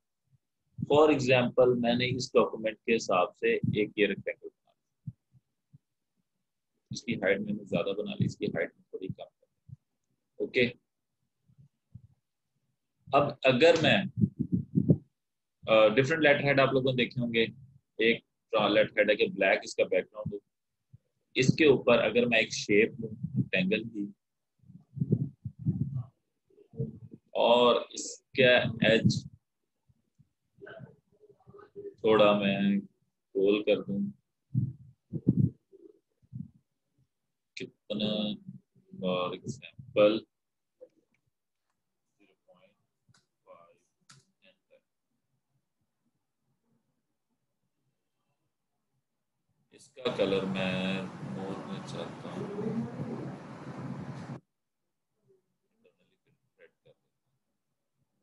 फॉर एग्जाम्पल मैंने इस डॉक्यूमेंट के हिसाब से एक ये रेक्टेंगल बना, इसकी हाइट मैंने ज्यादा बना ली, इसकी हाइट में थोड़ी कम। ओके, अब अगर मैं डिफरेंट लेटर हेड आप लोगों ने देखे होंगे, एक लेटर हेड है कि ब्लैक इसका बैकग्राउंड हो, इसके ऊपर अगर मैं एक शेप लूँ रेक्टेंगल की और इसका एज थोड़ा मैं गोल कर दूं, कितना, फॉर एग्जाम्पल 0.5, इसका कलर मैं मोर में चाहता हूँ, रेड कर देता हूँ,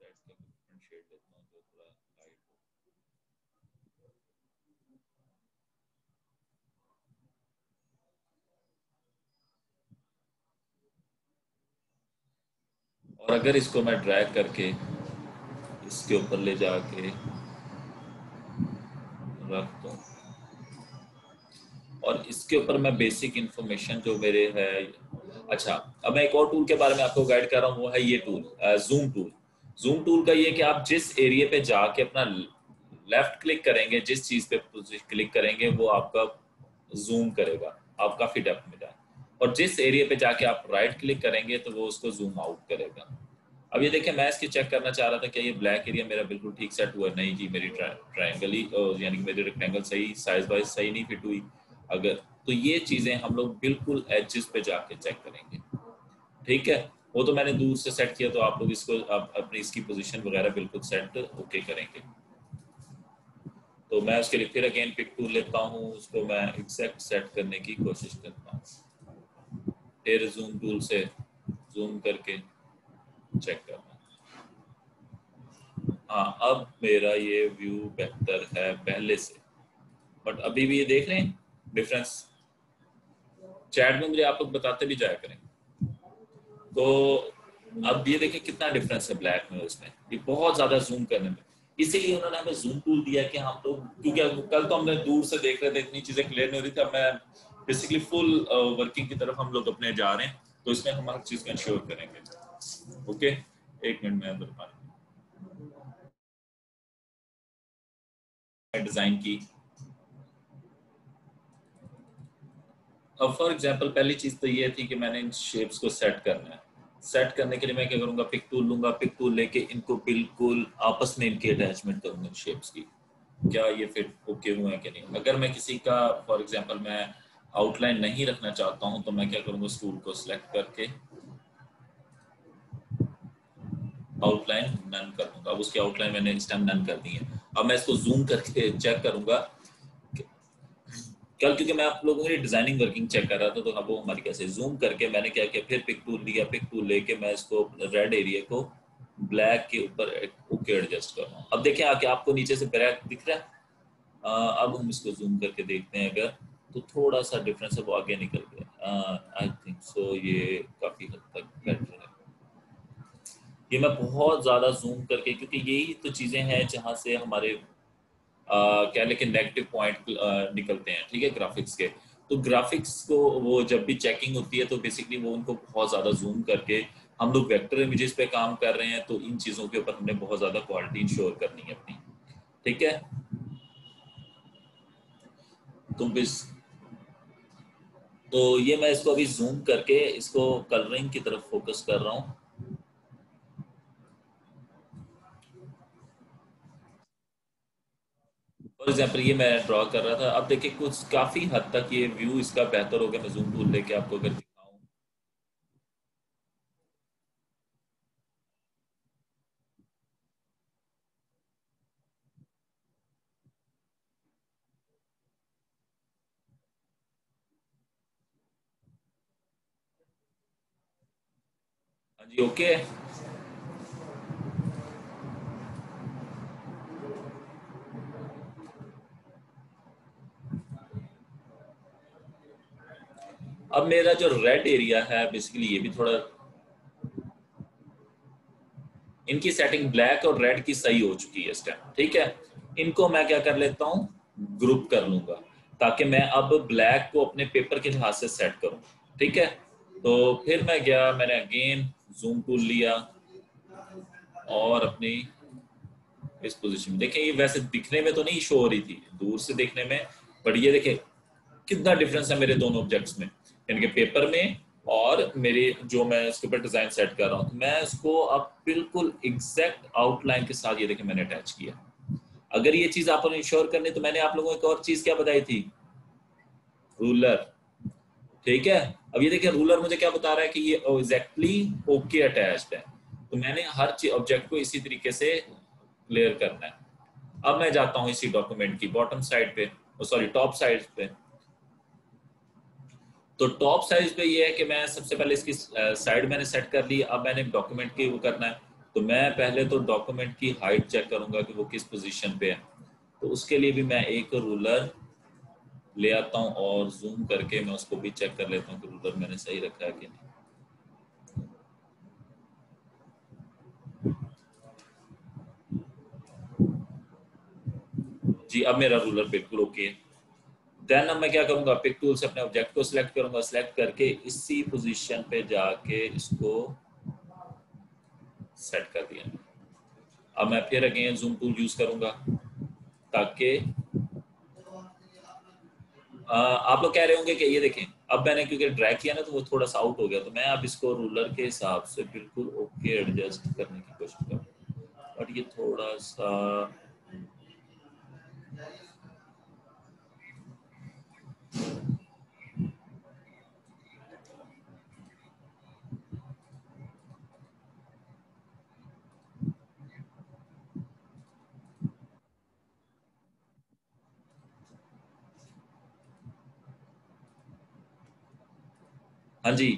रेड का डिफरेंट शेड लेता हूँ जो थोड़ा लाइट हो। और अगर इसको मैं ड्रैग करके इसके ऊपर ले जाके रख दूं और इसके ऊपर मैं बेसिक इंफॉर्मेशन जो मेरे है, अच्छा अब मैं एक और टूल के बारे में आपको गाइड कर रहा हूँ, वो है ये tool, zoom tool. Zoom tool का ये कि आप जिस एरिया पे जाके अपना लेफ्ट क्लिक करेंगे, जिस चीज पे क्लिक करेंगे वो आपका जूम करेगा, आप काफी डेप्थ में जाए। और जिस एरिया पे जाके आप राइट क्लिक करेंगे तो वो उसको जूम आउट करेगा। अब ये देखिए, मैं इसकी चेक करना चाह रहा था कि ये ब्लैक एरिया मेरा बिल्कुल ठीक सेट हुआ है। नहीं जी, मेरी ट्रायंगल ही यानी कि मेरी रेक्टेंगल सही साइज वाइज सही नहीं फिट हुई। अगर तो ये चीजें हम लोग बिल्कुल एजेस पे जाके चेक करेंगे, ठीक है। वो तो मैंने दूर से सेट किया, तो आप लोग इसको अपनी इसकी पोजीशन वगैरह बिल्कुल सेट ओके करेंगे। तो मैं उसके लिए फिर अगेन पिक टूल लेता हूँ, उसको मैं एग्जैक्ट सेट करने की कोशिश करता हूँ, फिर जूम टूल से जूम करके चेक करना। हाँ, अब मेरा ये व्यू बेहतर है पहले से, बट अभी भी ये देख रहे हैं डिफरेंस। चैट में मुझे आप लोग बताते भी जाया करें। तो अब ये देखें कितना डिफरेंस है ब्लैक में उसमें, ये बहुत ज्यादा जूम करने में। इसीलिए उन्होंने हमें जूम टूल दिया कि हम लोग, क्योंकि कल तो हमने दूर से देख रहे थे, इतनी चीजें क्लियर नहीं हो रही थी। अब मैं बेसिकली फुल वर्किंग की तरफ हम लोग अपने जा रहे हैं, तो इसमें हम हर चीज को इंश्योर करेंगे। ओके, एक मिनट में अंदर डिजाइन की। अब फॉर एग्जांपल पहली चीज तो ये थी कि मैंने इन शेप्स को सेट करना है। सेट करने के लिए मैं क्या करूंगा, पिक टूल लूंगा, पिक टूल लेके इनको बिल्कुल आपस में इनकी अटैचमेंट करूंगा शेप्स की, क्या ये फिट ओके हुए हैं कि नहीं। अगर मैं किसी का फॉर एग्जांपल मैं आउटलाइन नहीं रखना चाहता हूं, तो मैं क्या करूंगा, उस टूल को सिलेक्ट करके आउटलाइन नन कर दूंगा। अब उसकी आउटलाइन मैंने इस टाइम नन कर दी है। अब मैं इसको जूम करके चेक करूंगा। कल क्योंकि मैं आप लोगों की डिजाइनिंग वर्किंग चेक कर रहा था, तो अब वो हमारी कैसे जूम करके मैंने क्या किया, फिर पिक टूल लिया, पिक टूल लेके मैं इसको रेड एरिया को ब्लैक के ऊपर ओके एडजस्ट कर रहा हूँ। अब देखिए आके आपको नीचे से ब्लैक दिख रहा है। अब हम इसको जूम करके देखते हैं, अगर तो थोड़ा सा डिफरेंस है, वो आगे निकल गया। आई थिंक सो ये काफी हद तक बेटर है। ये मैं बहुत ज्यादा जूम करके, क्योंकि यही तो चीजें हैं जहां से हमारे क्या लेकिन नेगेटिव पॉइंट निकलते हैं, ठीक है, ग्राफिक्स के। तो ग्राफिक्स को वो जब भी चेकिंग होती है तो बेसिकली वो उनको बहुत ज़्यादा जूम करके, हम लोग वेक्टर इमेजेस पे काम कर रहे हैं, तो इन चीज़ों के ऊपर हमने बहुत ज़्यादा क्वालिटी इंश्योर करनी है अपनी, ठीक है। तो बिस तो ये मैं इसको अभी जूम करके इसको कलरिंग की तरफ फोकस कर रहा हूँ। फॉर एग्जाम्पल ये मैं ड्रॉ कर रहा था, अब देखिए कुछ काफ़ी हद तक ये व्यू इसका बेहतर हो गया। मैं जूम टूल लेके आपको अगर दिखाऊं, जी ओके। अब मेरा जो रेड एरिया है बेसिकली ये भी थोड़ा, इनकी सेटिंग ब्लैक और रेड की सही हो चुकी है इस टाइम, ठीक है। इनको मैं क्या कर लेता हूँ, ग्रुप कर लूंगा, ताकि मैं अब ब्लैक को अपने पेपर के लिहाज से सेट करूँ, ठीक है। तो फिर मैं गया, मैंने अगेन जूम टूल लिया और अपनी इस पोजीशन में देखें, ये वैसे दिखने में तो नहीं शो हो रही थी दूर से देखने में, बट ये देखें कितना डिफरेंस है मेरे दोनों ऑब्जेक्ट्स में, इनके पेपर में और मेरे जो मैं इसके ऊपर डिजाइन सेट कर रहा हूँ। तो मैं इसको अब बिल्कुल एग्जैक्ट आउटलाइन के साथ ये देखें मैंने अटैच किया। अगर ये चीज आपको इंश्योर करनी तो मैंने आप लोगों को एक और चीज क्या बताई थी, रूलर, ठीक है। अब ये देखिए रूलर मुझे क्या बता रहा है कि ये एग्जैक्टली ओके अटैच्ड है। तो मैंने हर ऑब्जेक्ट को इसी तरीके से क्लियर करना है। अब मैं जाता हूँ इसी डॉक्यूमेंट की बॉटम साइड पे, सॉरी टॉप साइड पे। तो टॉप साइज पे ये है कि मैं सबसे पहले इसकी साइड मैंने सेट कर ली। अब मैंने डॉक्यूमेंट की वो करना है, तो मैं पहले तो डॉक्यूमेंट की हाइट चेक करूंगा कि वो किस पोजीशन पे है। तो उसके लिए भी मैं एक रूलर ले आता हूँ और जूम करके मैं उसको भी चेक कर लेता हूँ कि रूलर मैंने सही रखा है कि नहीं। जी अब मेरा रूलर बिल्कुल ओके है। देन अब मैं क्या करूंगा, पिक टूल से अपने ऑब्जेक्ट को सिलेक्ट करूंगा, सिलेक्ट करके इसी पोजीशन पे जाके इसको सेट कर दिया। अब मैं फिर अगेन जूम टूल यूज करूंगा ताकि आप लोग कह रहे होंगे कि ये देखें, अब मैंने क्योंकि ड्रैग किया ना तो वो थोड़ा सा आउट हो गया, तो मैं अब इसको रूलर के हिसाब से बिल्कुल ओके एडजस्ट करने की कोशिश करूँ, बट ये थोड़ा सा, हाँ जी,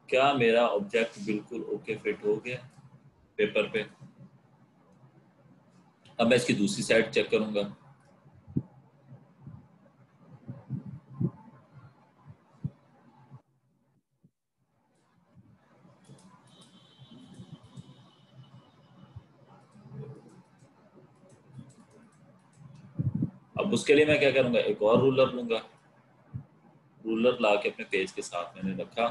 क्या मेरा ऑब्जेक्ट बिल्कुल ओके फिट हो गया पेपर पे। अब मैं इसकी दूसरी साइड चेक करूंगा। अब उसके लिए मैं क्या करूंगा, एक और रूलर लूंगा, रूलर ला के अपने पेज के साथ मैंने रखा।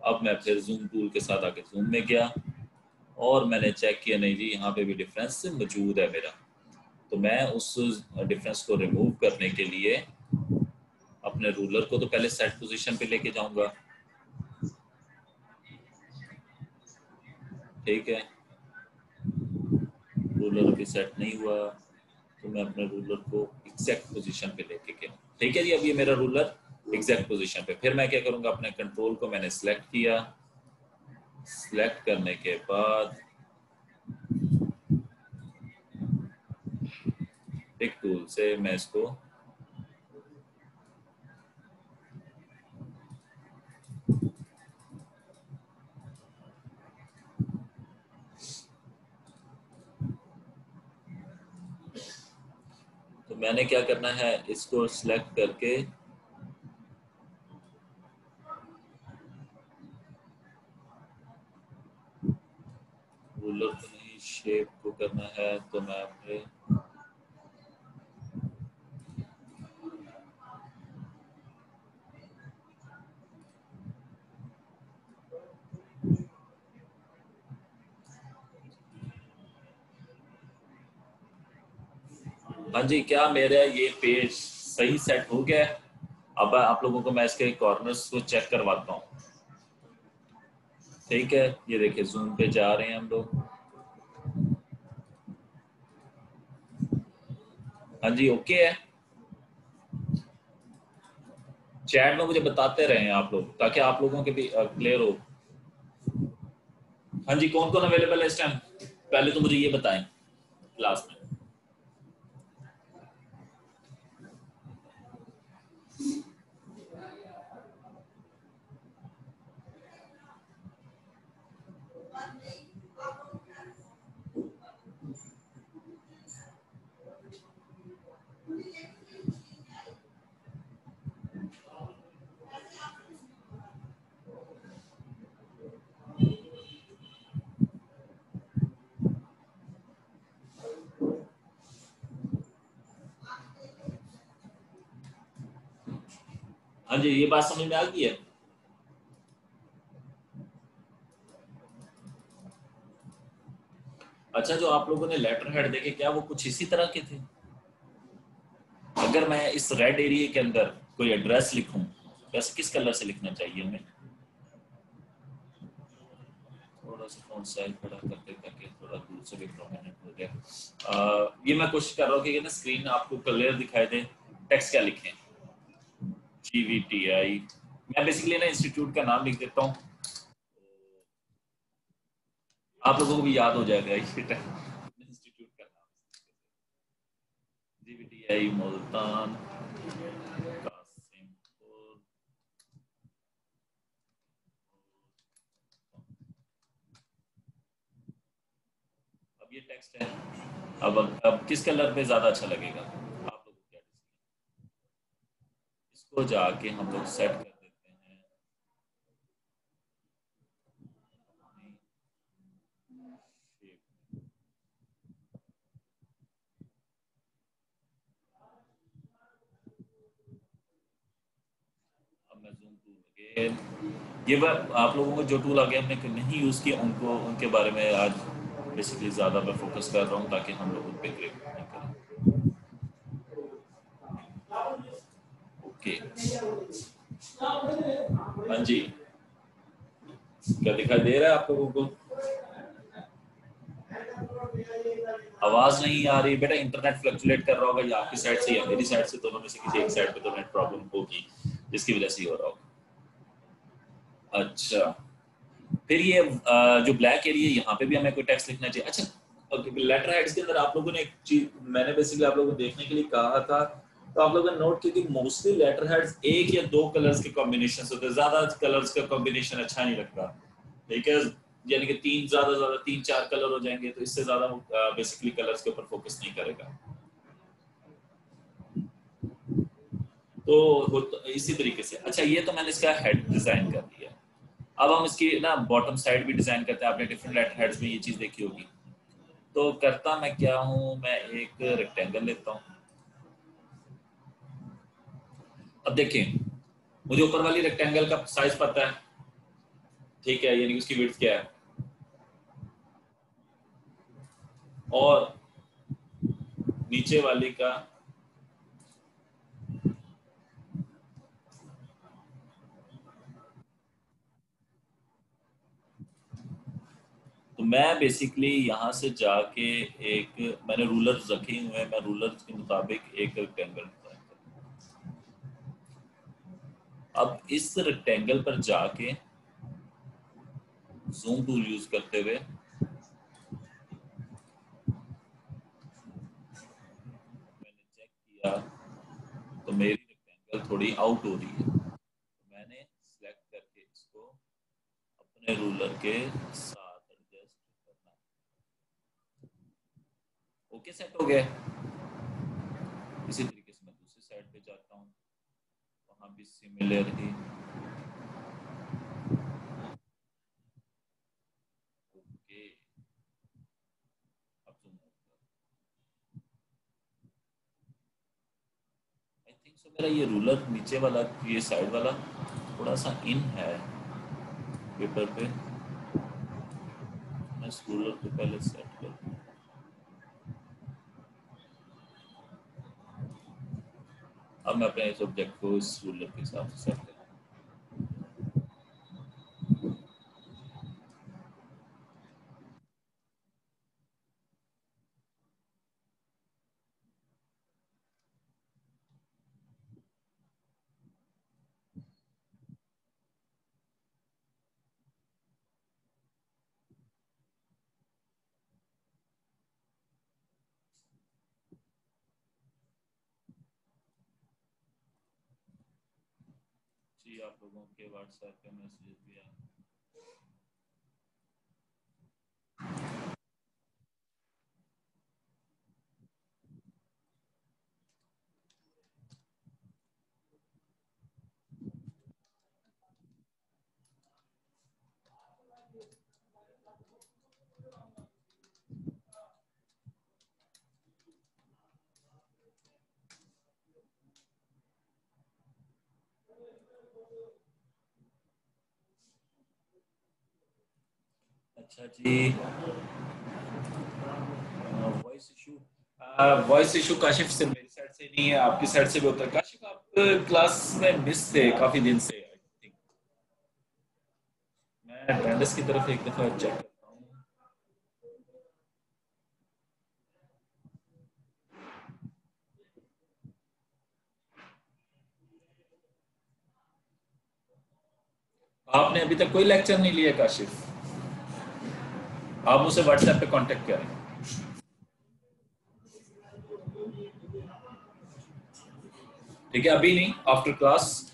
अब मैं फिर जूम टूल के साथ आके जूम में गया और मैंने चेक किया, नहीं जी यहाँ पे भी डिफरेंस मौजूद है मेरा। तो मैं उस डिफरेंस को रिमूव करने के लिए अपने रूलर को तो पहले सेट पोजीशन पे लेके जाऊंगा, ठीक है। रूलर अभी सेट नहीं हुआ, तो मैं अपने रूलर को एग्जैक्ट पोजीशन पे लेके गया, ठीक है जी। अब ये मेरा रूलर एग्जैक्ट पोजीशन पे, फिर मैं क्या करूंगा, अपने कंट्रोल को मैंने सिलेक्ट किया, सिलेक्ट करने के बाद पिक टूल से मैं इसको, तो मैंने क्या करना है, इसको सिलेक्ट करके रूलर को नहीं शेप को करना है, तो मैं अपने, हाँ जी, क्या मेरा ये पेज सही सेट हो गया है। अब आप लोगों को मैं इसके कॉर्नर्स को चेक करवाता हूँ, ठीक है। ये देखिए जूम पे जा रहे हैं हम लोग। हाँ जी ओके है। चैट में मुझे बताते रहे हैं आप लोग, ताकि आप लोगों के भी क्लियर हो। हाँ जी, कौन कौन अवेलेबल है इस टाइम, पहले तो मुझे ये बताएं क्लास में। हाँ जी, ये बात समझ में आ गई है। अच्छा, जो आप लोगों ने लेटर हेड देखे, क्या वो कुछ इसी तरह के थे? अगर मैं इस रेड एरिया के अंदर कोई एड्रेस लिखूं, वैसे किस कलर से लिखना चाहिए हमें? थोड़ा सा फोन साइज बड़ा करते ताकि थोड़ा दूर से भी प्रोमिनेंट हो जाए। ये मैं कोशिश कर रहा हूँ कि ना स्क्रीन आपको क्लियर दिखाई दे। टेक्स्ट क्या लिखें? GVTI। मैं बेसिकली ना इंस्टीट्यूट का नाम लिख देता हूँ, आप लोगों को भी याद हो जाएगा ये इंस्टीट्यूट का नाम। GVTI मुल्तान कासिमपुर। अब ये टेक्स्ट है। अब किस कलर पे ज्यादा अच्छा लगेगा, आप लोग क्या डिसीजन? इसको जाके हम लोग सेट कर देते हैं। अब मैं जूम टूल अगेन, ये बार आप लोगों को जो टूल आगे हमने नहीं यूज़ किया उनको उनके बारे में आज बेसिकली ज़्यादा मैं फोकस कर रहा हूँ ताकि हम लोग उन पे क्लिक नहीं करें। ओके। हाँ जी, क्या दिखाई दे रहा है आप लोगों को? आवाज नहीं आ रही बेटा, इंटरनेट फ्लक्चुएट कर रहा होगा या आपकी साइड से या मेरी साइड से, दोनों में से किसी एक साइड पे तो नेट प्रॉब्लम होगी जिसकी वजह से ही हो रहा होगा। अच्छा, फिर ये जो ब्लैक एरिया यहाँ पे भी हमें कोई टेक्स्ट लिखना चाहिए। अच्छा, लेटर हेड्स के अंदर आप लोगों ने एक चीज मैंने बेसिकली आप लोगों को देखने के लिए कहा था, तो आप लोगों ने नोट किया कि मोस्टली लेटर हेड्स एक या दो कलर्स के कॉम्बिनेशन होते हैं, ज्यादा कलर्स का कॉम्बिनेशन अच्छा नहीं लगता। ठीक है, यानी कि ज्यादा तीन चार कलर हो जाएंगे तो इससे ज्यादा बेसिकली कलर्स के ऊपर फोकस नहीं करेगा। तो इसी तरीके से, अच्छा ये तो मैंने इसका हेड डिजाइन कर दिया। अब हम इसकी ना बॉटम साइड भी डिजाइन करते हैं, आपने डिफरेंट लेटर हेड्स में ये चीज देखी होगी। तो करता मैं क्या हूं, मैं एक रेक्टेंगल लेता हूं। अब देखिए, मुझे ऊपर वाली रेक्टेंगल का साइज पता है, ठीक है, यानी उसकी विड्थ क्या है, और नीचे वाली का तो मैं बेसिकली यहाँ से जाके एक मैंने रूलर रखे हुए हैं, मैं रूलर के मुताबिक एक रेक्टेंगल डिजाइन करूँ। अब इस रेक्टेंगल पर जाके जूम टूल यूज करते हुए मैंने चेक किया तो मेरी रेक्टेंगल थोड़ी आउट हो रही है, तो मैंने सिलेक्ट करके इसको अपने रूलर के साथ एडजस्ट करना। ओके, सेट हो गया। इसी तरीके से मैं दूसरी साइड पे जाता हूँ, वहां भी सिमिलर ही। ओके, अब तुम आई थिंक सो मेरा ये रूलर नीचे वाला, ये साइड वाला थोड़ा सा इन है पेपर पे, मैं इस रूलर को पहले सेट कर दूं। अब मैं अपने इस ऑब्जेक्ट को इस रूलर के हिसाब से सेट करूँ। जी, आप लोगों के व्हाट्सएप पे मैसेज भी आ। अच्छा जी, वॉइस इशू काशिफ सिर्फ मेरी साइड से नहीं है, आपकी साइड से भी होता है। काशिफ आप क्लास में मिस थे काफी दिन से आई थिंक। मैं अटेंडेंस की तरफ एक दफा चेक करता हूँ। आपने अभी तक कोई लेक्चर नहीं लिया काशिफ? आप मुझसे व्हाट्सएप पे कांटेक्ट करें। ठीक है, अभी नहीं, आफ्टर क्लास।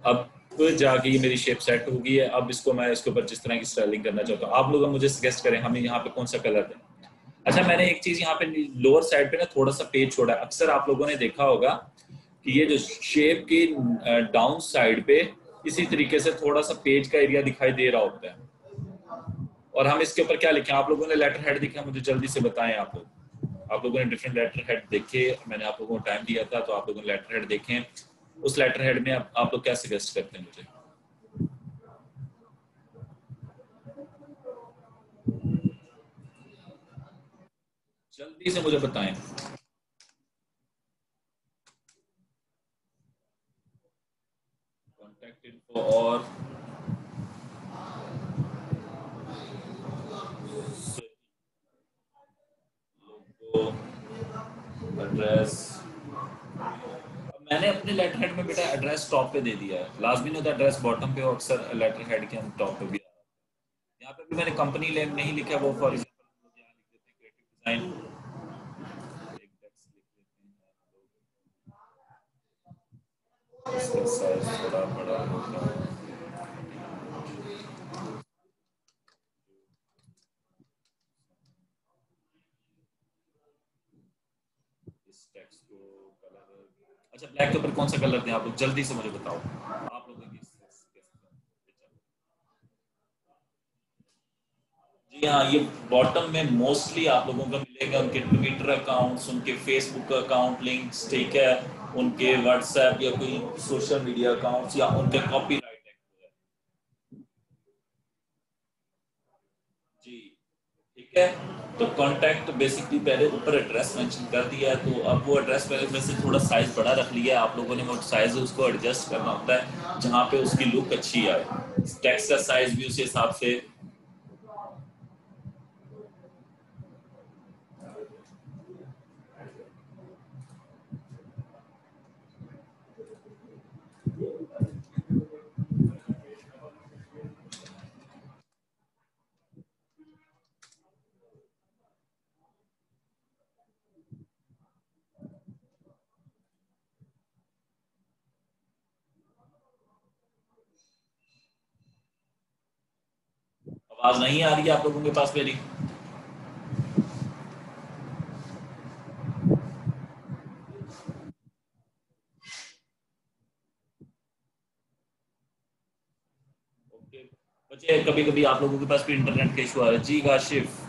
अब जाके ये मेरी शेप सेट हो गई है। अब इसको मैं इसके ऊपर जिस तरह की स्टाइलिंग करना चाहता हूँ, आप लोग मुझे सजेस्ट करें हमें यहाँ पे कौन सा कलर दें। अच्छा, मैंने एक चीज यहाँ पे लोअर साइड पे ना थोड़ा सा पेज छोड़ा है। अक्सर आप लोगों ने देखा होगा कि ये जो शेप की डाउन साइड पे इसी तरीके से थोड़ा सा पेज का एरिया दिखाई दे रहा होता है। और हम इसके ऊपर क्या लिखें? आप लोगों ने लेटर हेड दिखा, मुझे जल्दी से बताएं। आप लोगों ने डिफरेंट लेटर हेड देखे, मैंने आप लोगों को टाइम दिया था तो आप लोगों ने लेटर हेड देखे। उस लेटर हेड में आप लोग क्या सजेस्ट करते हैं मुझे? जल्दी से मुझे बताएं। कॉन्टैक्ट इन्फो और लोगो, एड्रेस। अब मैंने अपने लेटर हेड में बेटा एड्रेस टॉप पे दे दिया है, लाजमी नहीं होता एड्रेस बॉटम पे हो, अक्सर लेटर हेड के हम टॉप पे भी आ रहा है। यहाँ पे भी मैंने कंपनी नेम नहीं लिखा, वो फॉर एग्जांपल यहाँ लिख देते हैं क्रिएटिव डिजाइन। एक टेक्स्ट लिख देते हैं, इसका साइज थोड़ा बड़ा होगा। इस टेक्स्ट को कलर, अच्छा ब्लैक के ऊपर कौन सा कलर दें? आप लोग जल्दी से मुझे बताओ। आप लोगों की जी हाँ, ये बॉटम में मोस्टली आप लोगों को मिलेगा उनके ट्विटर अकाउंट्स, उनके फेसबुक अकाउंट लिंक्स, ठीक है, उनके व्हाट्सएप या कोई सोशल मीडिया अकाउंट्स या उनके कॉपीराइट जी। ठीक है, तो कांटेक्ट बेसिकली पहले ऊपर एड्रेस मेंशन कर दिया है, तो अब वो एड्रेस पहले में से थोड़ा साइज बड़ा रख लिया है। आप लोगों ने वो साइज उसको एडजस्ट करना होता है जहाँ पे उसकी लुक अच्छी आए। टेक्स्ट का साइज भी उसी हिसाब से। आवाज नहीं आ रही है आप लोगों के पास मेरी? ओके बच्चे, कभी कभी आप लोगों के पास भी इंटरनेट का इशू आ रहा है जी काशिफ।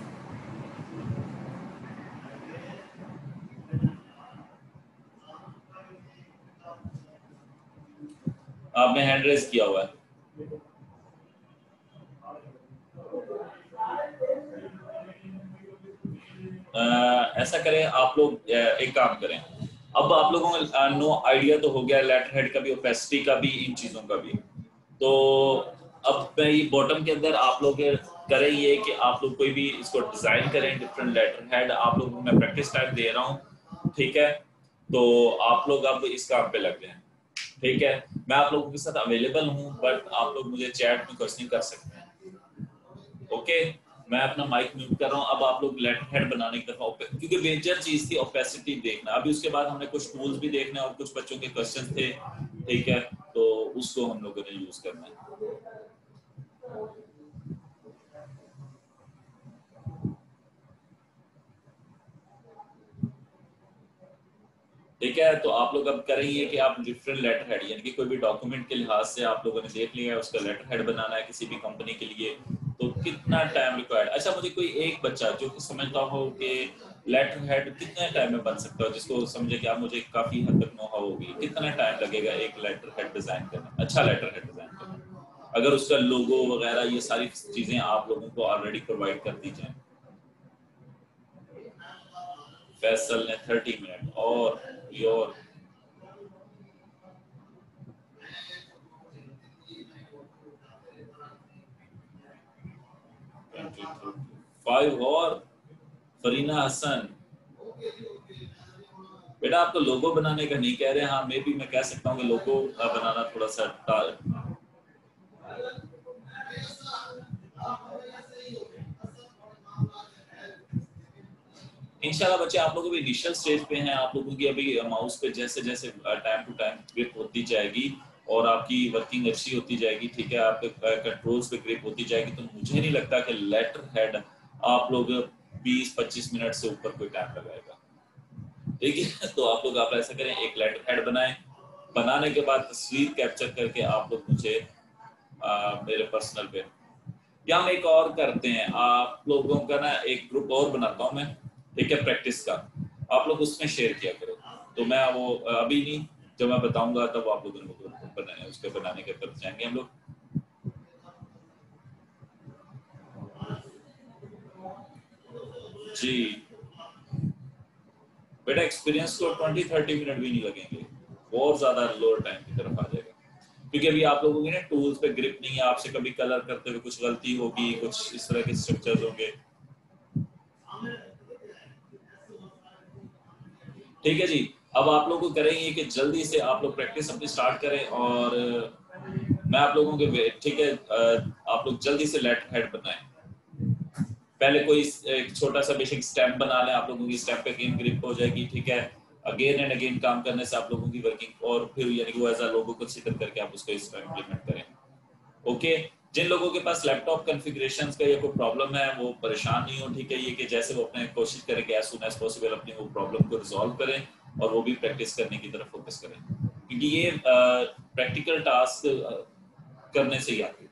आपने हैंड रेज किया हुआ है। ऐसा करें आप लोग, एक काम करें। अब आप लोगों को नो आइडिया तो हो गया लेटर हेड का भी, ओपेसिटी का भी, इन चीजों का भी। तो अब मैं ये बॉटम के अंदर आप लोग करें ये कि आप लोग कोई भी इसको डिजाइन करें, डिफरेंट लेटर हेड। आप लोगों को मैं प्रैक्टिस टाइम दे रहा हूँ, ठीक है? तो आप लोग अब इस काम पे लग जाएं, ठीक है? मैं आप लोगों के साथ अवेलेबल हूँ, बट आप लोग मुझे चैट में क्वेश्चन कर सकते हैं। ओके, मैं अपना माइक म्यूट कर रहा हूँ। अब आप लोग लेटर हेड बनाने की तरफ, क्योंकि मेजर चीज थी ओपेसिटी देखना। अभी उसके बाद हमने कुछ टूल्स भी देखने और कुछ बच्चों के क्वेश्चन थे, ठीक है? तो उसको हम लोगों ने यूज करना है। ठीक है, तो आप लोग अब करेंगे कि आप डिफरेंट लेटर हेड, यानी कि कोई भी डॉक्यूमेंट के लिहाज से आप लोगों ने देख लिया है उसका लेटर हेड बनाना है किसी भी कंपनी के लिए, तो तो कितना टाइम रिक्वायर्ड? अच्छा, मुझे कोई एक बच्चा जो कि समझता हो कि लेटर हेड कितने टाइम में बन सकता है, जिसको समझे कि आप मुझे काफी हद तक नो हाउ होगी, कितना टाइम लगेगा एक लेटर हेड डिजाइन करने, अच्छा लेटर हेड डिजाइन करने, अगर उसका लोगो वगैरह ये सारी चीजें आप लोगों को ऑलरेडी प्रोवाइड कर दी जाए? फैसल ने 30 मिनट और 5 और फरीना हसन। बेटा आप तो लोगो बनाने का नहीं कह रहे। हाँ, मे भी मैं कह सकता हूँ कि लोगो बनाना थोड़ा सा इंशाल्लाह बच्चे आप लोगों भी इनिशियल स्टेज पे हैं। आप लोगों की अभी माउस पे जैसे जैसे टाइम टू टाइम ग्रिप होती जाएगी और आपकी वर्किंग अच्छी होती जाएगी, ठीक है, आपके कंट्रोल्स पे ग्रिप होती जाएगी, तो मुझे नहीं लगता कि लेटर हेड आप लोग 20-25 मिनट से ऊपर कोई टाइम लगाएगा। ठीक है, तो आप ऐसा करें, एक लेटर हेड बनाएं, बनाने के बाद तस्वीर कैप्चर करके आप लोग मुझे मेरे पर्सनल पे, या हम एक और करते हैं, आप लोगों का ना एक ग्रुप और बनाता हूँ मैं, ठीक है, प्रैक्टिस का, आप लोग उसमें शेयर किया करो। तो मैं वो अभी नहीं, जब मैं बताऊंगा तब आप लोगों ने वो ग्रुप बनाए, उसके बनाने के तरफ जाएंगे हम लोग। जी बेटा, एक्सपीरियंस को 20-30 मिनट भी नहीं लगेंगे, बहुत ज्यादा लोअर टाइम की तरफ आ जाएगा, क्योंकि अभी आप लोगों की ना टूल्स पे ग्रिप नहीं है, आपसे कभी कलर करते हुए कुछ गलती होगी, कुछ इस तरह के स्ट्रक्चर्स होंगे। ठीक है जी, अब आप लोग को करेंगे कि जल्दी से आप लोग प्रैक्टिस अपनी स्टार्ट करें, और मैं आप लोगों के, ठीक है, आप लोग जल्दी से लेटर हेड बनाएं। पहले कोई एक छोटा सा बेसिक स्टेप बना लें, आप लोगों की स्टेप पे गेम ग्रिप हो जाएगी, ठीक है, अगेन एंड अगेन काम करने से आप लोगों की वर्किंग, और फिर यानी कि वो एज अ लोगो कंसीडर करके आप उसको इस पर इम्प्लीमेंट करें। ओके, जिन लोगों के पास लैपटॉप कॉन्फ़िगरेशंस का ये कोई प्रॉब्लम है वो परेशान नहीं हो, ठीक है, ये कि जैसे वो अपने कोशिश करें कि एज सुन एज पॉसिबल अपनी वो प्रॉब्लम को रिजॉल्व करें, और वो भी प्रैक्टिस करने की तरफ फोकस करें, क्योंकि ये प्रैक्टिकल टास्क करने से ही आती है।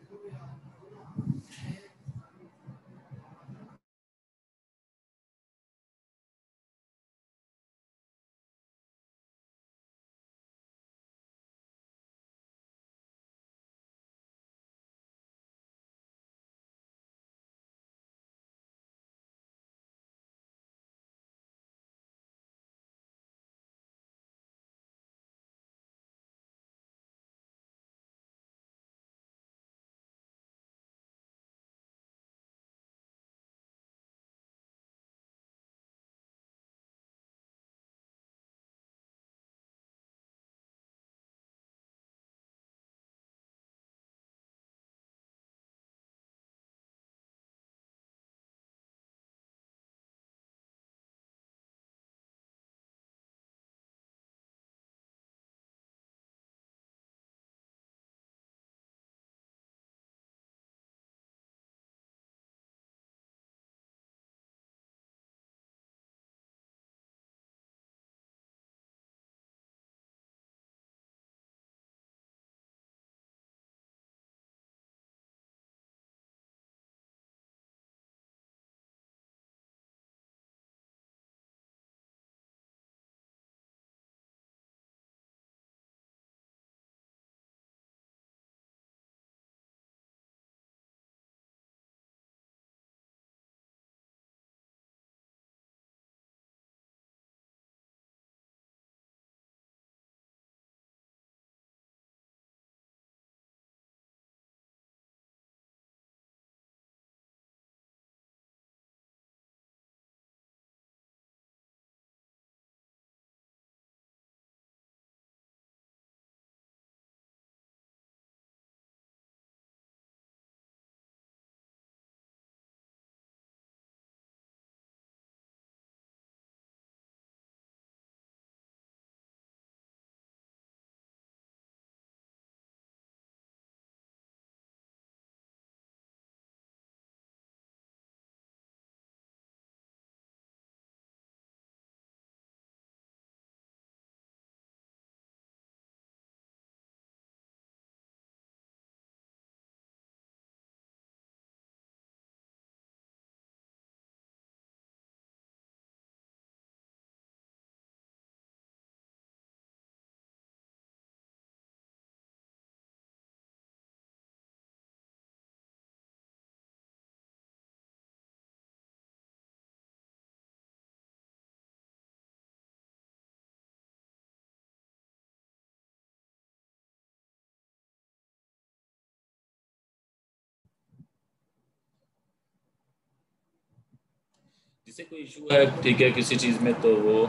जिसे कोई इशू है ठीक है किसी चीज़ में तो वो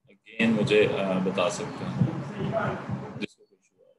अगेन मुझे बता सकते हैं जिसको कोई इशू है।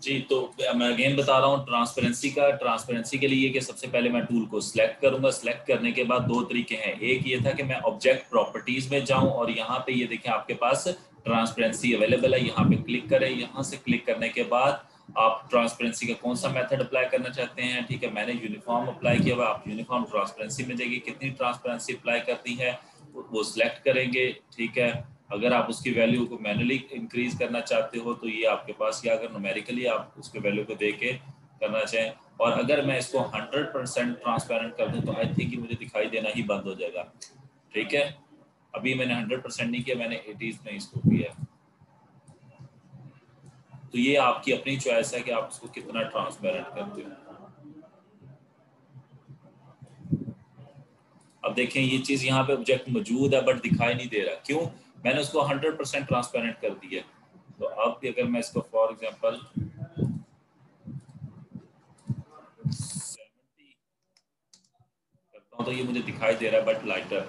जी तो मैं अगेन बता रहा हूँ ट्रांसपेरेंसी के लिए कि सबसे पहले मैं टूल को सिलेक्ट करूंगा। सिलेक्ट करने के बाद दो तरीके हैं। एक ये था कि मैं ऑब्जेक्ट प्रॉपर्टीज में जाऊं और यहाँ पे ये देखें आपके पास ट्रांसपेरेंसी अवेलेबल है, यहाँ पे क्लिक करें। यहाँ से क्लिक करने के बाद आप ट्रांसपेरेंसी का कौन सा मेथड अप्लाई करना चाहते हैं, ठीक है। मैंने यूनिफॉर्म अप्लाई किया हुआ, आप यूनिफॉर्म ट्रांसपेरेंसी में जाइए, कितनी ट्रांसपेरेंसी अप्लाई करनी है वो सिलेक्ट करेंगे, ठीक है। अगर आप उसकी वैल्यू को मैनुअली इंक्रीज करना चाहते हो तो ये आपके पास, या अगर न्यूमेरिकली आप उसके वैल्यू को दे के करना चाहें। और अगर मैं इसको 100% ट्रांसपेरेंट कर दूं तो आई थिंक मुझे दिखाई देना ही बंद हो जाएगा, ठीक है। अभी मैंने 100% नहीं किया, मैंने 80s में इसको किया। तो ये आपकी अपनी चॉइस है कि आप उसको कितना ट्रांसपेरेंट करते हो। अब देखें ये चीज यहाँ पे ऑब्जेक्ट मौजूद है बट दिखाई नहीं दे रहा, क्यों? मैंने उसको 100% ट्रांसपेरेंट कर दिया। तो अब भी अगर मैं इसको फॉर एग्जांपल 70 करता हूँ तो ये मुझे दिखाई दे रहा है बट लाइटर।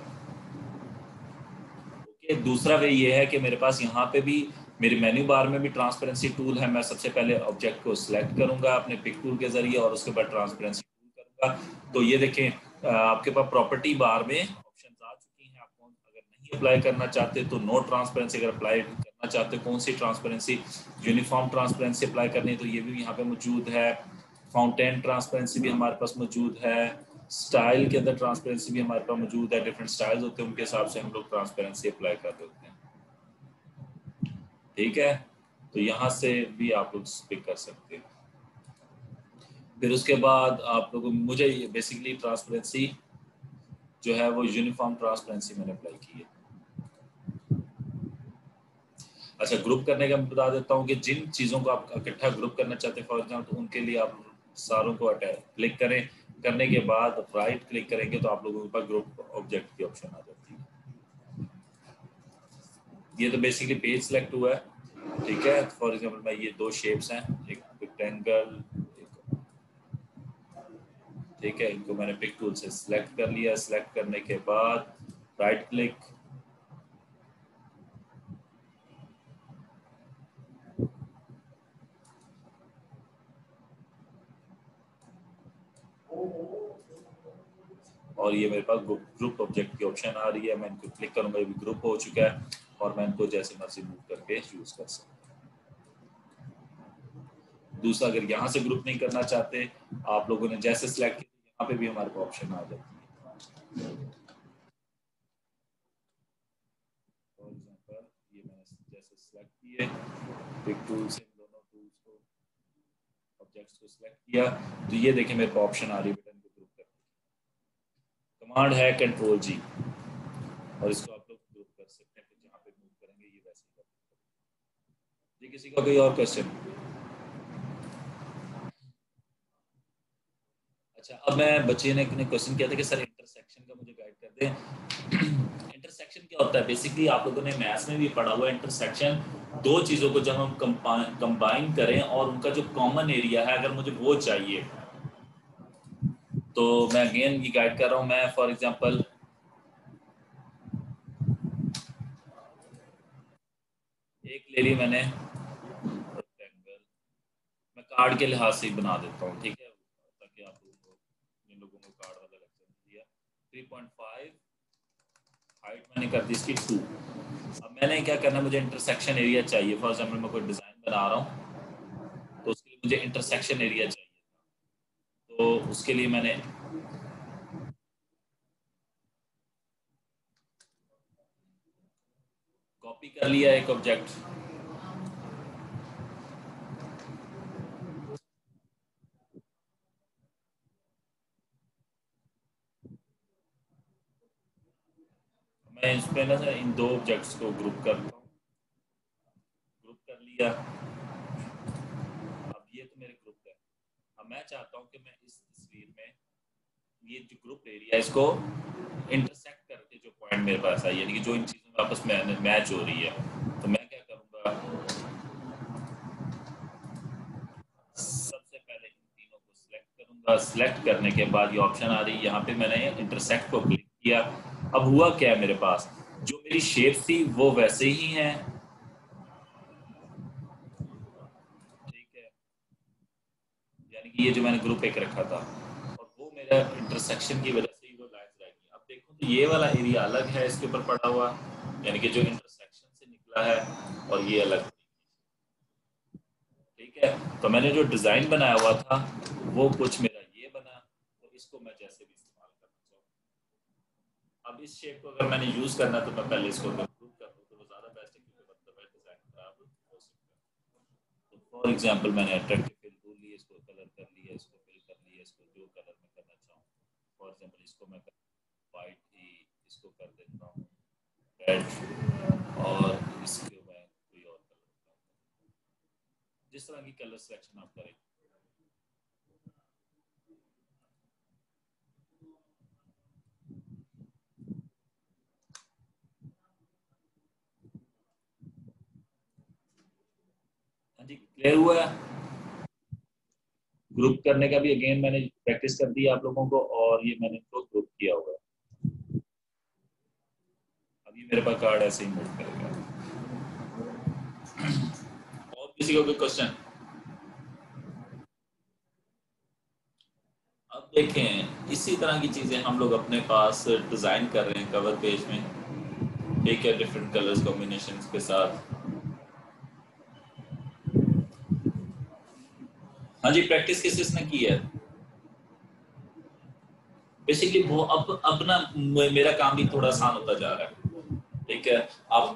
ओके, दूसरा वे ये है कि मेरे पास यहाँ पे भी मेरे मेन्यू बार में भी ट्रांसपेरेंसी टूल है। मैं सबसे पहले ऑब्जेक्ट को सिलेक्ट करूंगा अपने पिक टूल के जरिए और उसके बाद ट्रांसपेरेंसी टूल करूंगा। तो ये देखें आपके पास प्रॉपर्टी बार में ऑप्शन आ चुकी हैं। आप अगर नहीं अप्लाई करना चाहते तो नो ट्रांसपेरेंसी, अगर अप्लाई करना चाहते कौन सी ट्रांसपेरेंसी, यूनिफॉर्म ट्रांसपेरेंसी अप्लाई करनी है तो ये भी यहाँ पे मौजूद है। फाउंटेन ट्रांसपेरेंसी भी हमारे पास मौजूद है। स्टाइल के अंदर ट्रांसपेरेंसी भी हमारे पास मौजूद है। डिफरेंट स्टाइल्स होते हैं, उनके हिसाब से हम लोग ट्रांसपेरेंसी अप्लाई कर देते हैं, ठीक है। तो यहाँ से भी आप लोग पिक कर सकते हैं। फिर उसके बाद आप लोगों मुझे बेसिकली ट्रांसपेरेंसी जो है वो यूनिफॉर्म ट्रांसपेरेंसी मैंने अप्लाई की है। अच्छा, ग्रुप करने का मैं बता देता हूँ कि जिन चीज़ों को आप इकट्ठा ग्रुप करना चाहते हैं फॉर एग्जाम्पल, तो उनके लिए आप सारों को क्लिक करें। करने के बाद राइट क्लिक करेंगे तो आप लोगों के पास ग्रुप ऑब्जेक्ट की ऑप्शन आ जाती है। ये तो बेसिकली पेज सेलेक्ट हुआ है, ठीक है। फॉर एग्जांपल मैं ये दो शेप्स हैं, एक रेक्टेंगल, ठीक है। इनको मैंने पिक टूल से सिलेक्ट कर लिया। सिलेक्ट करने के बाद राइट क्लिक, और ये मेरे पास ग्रुप ऑब्जेक्ट की ऑप्शन आ रही है। मैं इनको क्लिक करूंगा, ये भी ग्रुप हो चुका है और मैं इनको जैसे मर्जी मूव करके यूज कर सकता हूँ। दूसरा, अगर यहाँ से ग्रुप नहीं करना चाहते, आप लोगों ने जैसे सिलेक्ट किया यहाँ पे भी हमारे को ऑप्शन आ जाती है। फॉर एग्जांपल ये मैंने जैसे सिलेक्ट किए पिक टूल से, दोनों टूल्स को ऑब्जेक्ट्स को सिलेक्ट किया तो ये देखिए मेरे को ऑप्शन आ रही है बटन को ग्रुप करने की। कमांड है कंट्रोल जी और इसको आप लोग ग्रुप कर सकते हैं। फिर जहाँ पे मूव करेंगे ये वैसे ही जी। किसी का कोई और क्वेश्चन? अच्छा, अब मैं बच्चे ने क्वेश्चन किया था कि सर इंटरसेक्शन का मुझे गाइड कर दें। इंटरसेक्शन क्या होता है? बेसिकली आप लोगों ने मैथ्स में भी पढ़ा हुआ है। इंटरसेक्शन दो चीज़ों को जब हम कंबाइन करें और उनका जो कॉमन एरिया है अगर मुझे वो चाहिए तो मैं अगेन ये गाइड कर रहा हूँ। मैं फॉर एग्जांपल एक ले ली मैंने रेक्टेंगल, मैं कार्ड के लिहाज से ही बना देता हूँ, ठीक है, ताकि आप लोगों को, जिन लोगों को कार्ड वाला लेक्चर दिया, 3.5 हाइट मैंने कर दी इसकी 2। अब मैंने क्या करना है, मुझे इंटरसेक्शन एरिया चाहिए। फॉर एग्जांपल मैं कोई डिज़ाइन बना रहा हूँ तो उसके लिए मुझे इंटरसेक्शन एरिया चाहिए। तो उसके लिए मैंने कॉपी कर लिया एक ऑब्जेक्ट, मैं इस पे ना इन दो ऑब्जेक्ट्स को ग्रुप करता हूँ। ग्रुप कर लिया। अब ये तो मेरे ग्रुप है। अब मैं चाहता हूँ कि मैं इस तस्वीर में ये जो ग्रुप एरिया इसको इंटरसेक्ट करके जो पॉइंट मेरे पास है, यानी कि जो इन चीज़ों आपस में मैच हो रही है। तो मैं क्या करूँगा, सबसे पहले इन तीनों को सिलेक्ट करूँगा। सिलेक्ट करने के बाद ये ऑप्शन आ रही है, यहाँ पे मैंने इंटरसेक्ट को क्लिक किया। अब हुआ क्या है, मेरे पास जो मेरी शेप थी वो वैसे ही है, ठीक है, यानी कि ये जो मैंने ग्रुप एक रखा था, और वो मेरा इंटरसेक्शन की वजह से ही वो लाइन्स रह गई। अब देखो तो ये वाला एरिया अलग है इसके ऊपर पड़ा हुआ, यानी कि जो इंटरसेक्शन से निकला है, और ये अलग, ठीक है। तो मैंने जो डिज़ाइन बनाया हुआ था वो कुछ मेरा ये बना, तो इसको मैं जैसे भी इस्तेमाल करना चाहूँ। अब इस शेप को अगर मैंने यूज़ करना है तो मैं पहले इसको इम्प्रूव कर दूँ तो वो ज़्यादा बेस्ट है, क्योंकि मतलब है डिज़ाइन खराब हो सकता है। तो फॉर एग्जांपल मैंने अट्रैक्टिव फिल टूल ली, इसको कलर कर लिया, इसको फिल कर लिया, इसको जो कलर में करना चाहूँ। फॉर एग्जांपल इसको मैं वाइट ही इसको कर देता हूँ रेड, और इसके मैं कोई और कलर करता हूँ, जिस तरह की कलर सिलेक्शन आप करें। हाँ जी, क्लियर हुआ है। ग्रुप करने का भी अगेन मैंने प्रैक्टिस कर दी आप लोगों को, और ये मैंने इनको ग्रुप किया हुआ है। अब ये मेरे पास कार्ड ऐसे ही मूव करेगा। और किसी को कोई क्वेश्चन? अब देखें, इसी तरह की चीजें हम लोग अपने पास डिजाइन कर रहे हैं कवर पेज में, ठीक है, डिफरेंट कलर्स कॉम्बिनेशन के साथ। हाँ जी, प्रैक्टिस किस किसने की है? बेसिकली वो अब ना मेरा काम भी थोड़ा आसान होता जा रहा है, ठीक है। आप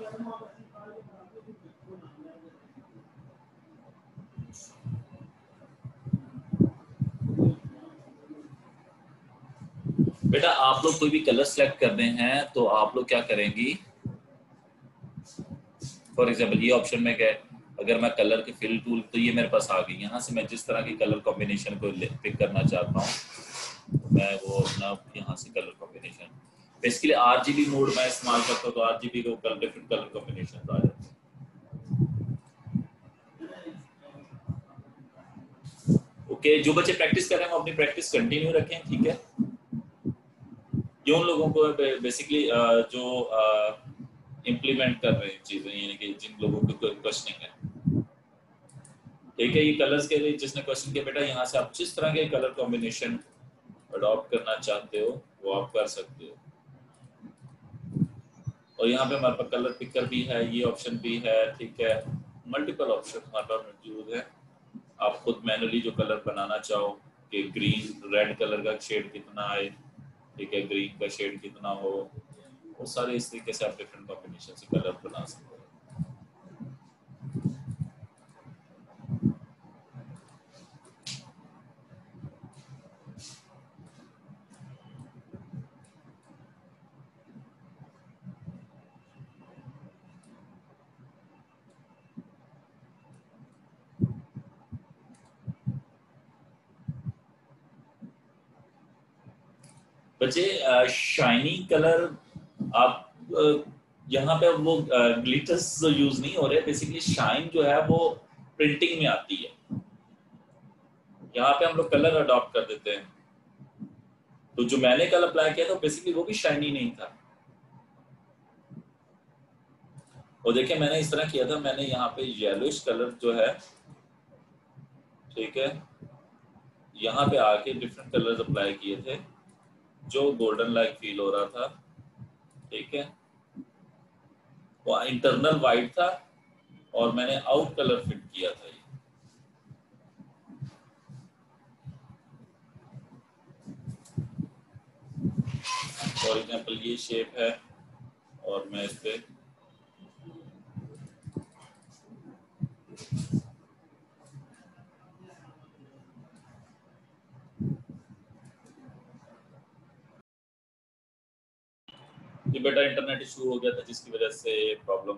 बेटा, आप लोग कोई भी कलर सेलेक्ट करते हैं तो आप लोग क्या करेंगी, फॉर एग्जाम्पल ये ऑप्शन में गए, अगर मैं कलर के फिल टूल, तो ये मेरे पास आ गई। यहाँ से मैं जिस तरह की कलर कॉम्बिनेशन को पिक करना चाहता हूँ, तो मैं वो अपना यहाँ से colour combination, basically RGB mode में इस्तेमाल करता हूँ, तो आरजीबी को डिफरेंट कलर कॉम्बिनेशन आ जाते हैं। ओके, जो बच्चे प्रैक्टिस कर रहे हैं वो अपनी प्रैक्टिस कंटिन्यू रखें, ठीक है। ये उन लोगों को बेसिकली जो इम्प्लीमेंट कर रहे हैं चीजें, यानी कि जिन लोगों को क्वेश्चनिंग है, ठीक है। ये कलर्स के लिए जिसने क्वेश्चन किया, बेटा यहाँ से आप जिस तरह के कलर कॉम्बिनेशन अडॉप्ट करना चाहते हो वो आप कर सकते हो। और यहाँ पे हमारे पास कलर पिकर भी है, ये ऑप्शन भी है, ठीक है। मल्टीपल ऑप्शन हमारे पास मौजूद है। आप खुद मैनुअली जो कलर बनाना चाहो, कि ग्रीन रेड कलर का शेड कितना आए, ठीक है, ग्रीन का शेड कितना हो, वो सारे इस तरीके से आप डिफरेंट कॉम्बिनेशन से कलर बना सकते हो। बच्चे, शाइनी कलर आप यहाँ पे वो ग्लिटर्स यूज नहीं हो रहे, बेसिकली शाइन जो है वो प्रिंटिंग में आती है। यहाँ पे हम लोग कलर अडॉप्ट कर देते हैं। तो जो मैंने कल अप्लाई किया था बेसिकली वो भी शाइनी नहीं था। और देखिए मैंने इस तरह किया था, मैंने यहाँ पे येलोइश कलर जो है, ठीक है, यहाँ पे आके डिफरेंट कलर्स अप्लाई किए थे जो गोल्डन लाइक फील हो रहा था, ठीक है। वो इंटरनल वाइट था, और मैंने आउट कलर फिट किया था। फॉर एग्जांपल ये शेप है, और मैं इस पे ये बेटा इंटरनेट इशू हो गया था जिसकी वजह से प्रॉब्लम।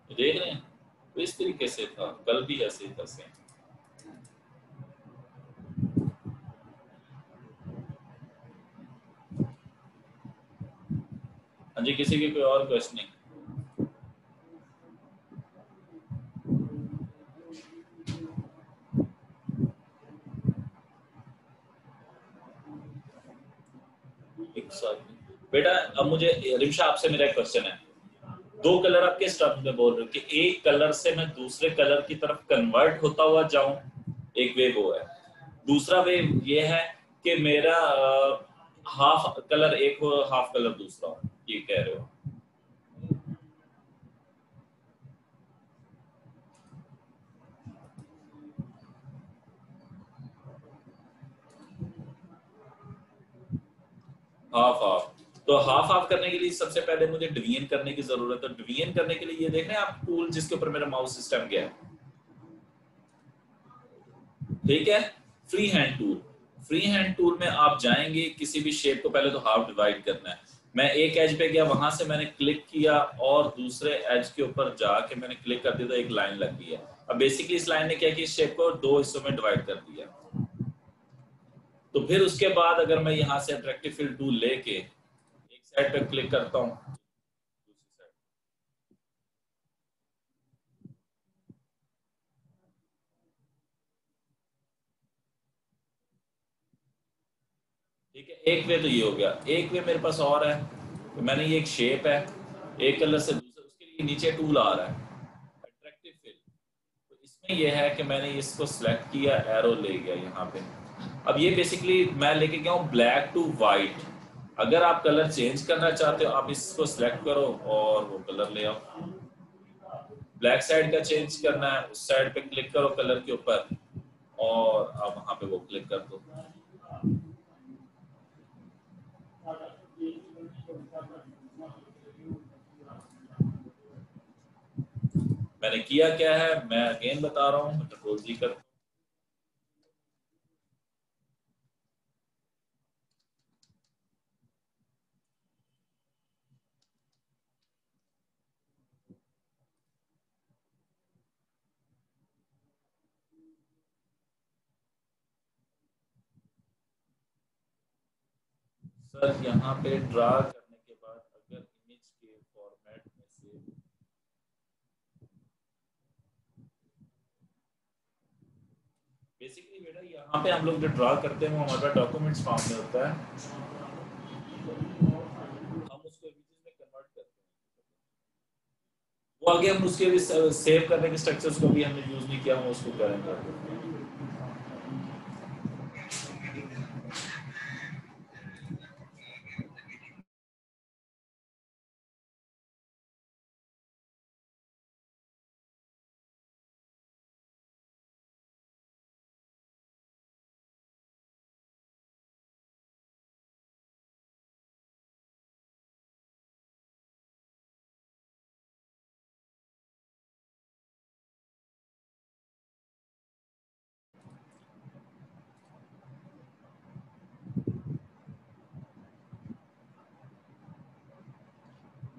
देख रहे हैं, तो इस तरीके से था, कल भी ऐसे ही था सेम। हाँ जी, किसी की कोई और क्वेश्चनिंग? एक साथ बेटा, अब मुझे रिमशा आपसे मेरा एक क्वेश्चन है। दो कलर आप किस टर्म्स में बोल रहे हो कि एक कलर से मैं दूसरे कलर की तरफ कन्वर्ट होता हुआ जाऊं? एक वे वो है। दूसरा वे ये है कि मेरा हाफ कलर एक हो, हाफ कलर दूसरा हो, ये कह रहे हो? Half half. तो हाफ हाफ करने के लिए सबसे पहले मुझे डिवीजन करने की जरूरत है। डिवीजन करने के लिए ये देख रहे हैं आप टूल जिसके ऊपर मेरा माउस सिस्टम गया है, ठीक है? Free hand tool. Free hand tool में आप जाएंगे, किसी भी शेप को पहले तो हाफ डिवाइड करना है। मैं एक एज पे गया, वहां से मैंने क्लिक किया और दूसरे एज के ऊपर जाके मैंने क्लिक कर दिया तो एक लाइन लग गई है। अब बेसिकली इस लाइन ने क्या किया, इस शेप को दो हिस्सों में डिवाइड कर दिया। तो फिर उसके बाद अगर मैं यहाँ से अट्रैक्टिव फिल टूल लेके एक साइड पे क्लिक करता हूँ, दूसरी साइड, ठीक है? एक वे तो ये हो गया। एक वे मेरे पास और है, तो मैंने ये एक शेप है, एक कलर से दूसरे, उसके लिए नीचे टूल आ रहा है अट्रैक्टिव फिल। तो इसमें यह है कि मैंने इसको सिलेक्ट किया, एरो ले गया यहाँ पे। अब ये बेसिकली मैं लेके गया हूँ ब्लैक टू वाइट। अगर आप कलर चेंज करना चाहते हो, आप इसको सिलेक्ट करो और वो कलर ले आओ। ब्लैक साइड का चेंज करना है, उस साइड पे क्लिक करो कलर के ऊपर और आप वहां पे वो क्लिक कर दो। मैंने किया क्या है, मैं अगेन बता रहा हूँ, कंट्रोल जी कर। सर यहाँ पे ड्रा करने के बाद अगर इमेज के फॉर्मेट में से बेसिकली बेटा यहाँ पे हम लोग जो ड्रा करते हैं वो हमारा डॉक्यूमेंट्स फॉर्म में होता है, हम उसको इमेजेस में कन्वर्ट करते हैं। वो आगे हम उसके भी सेव करने के स्ट्रक्चर्स को भी हमने यूज नहीं किया, हम उसको करेंगे।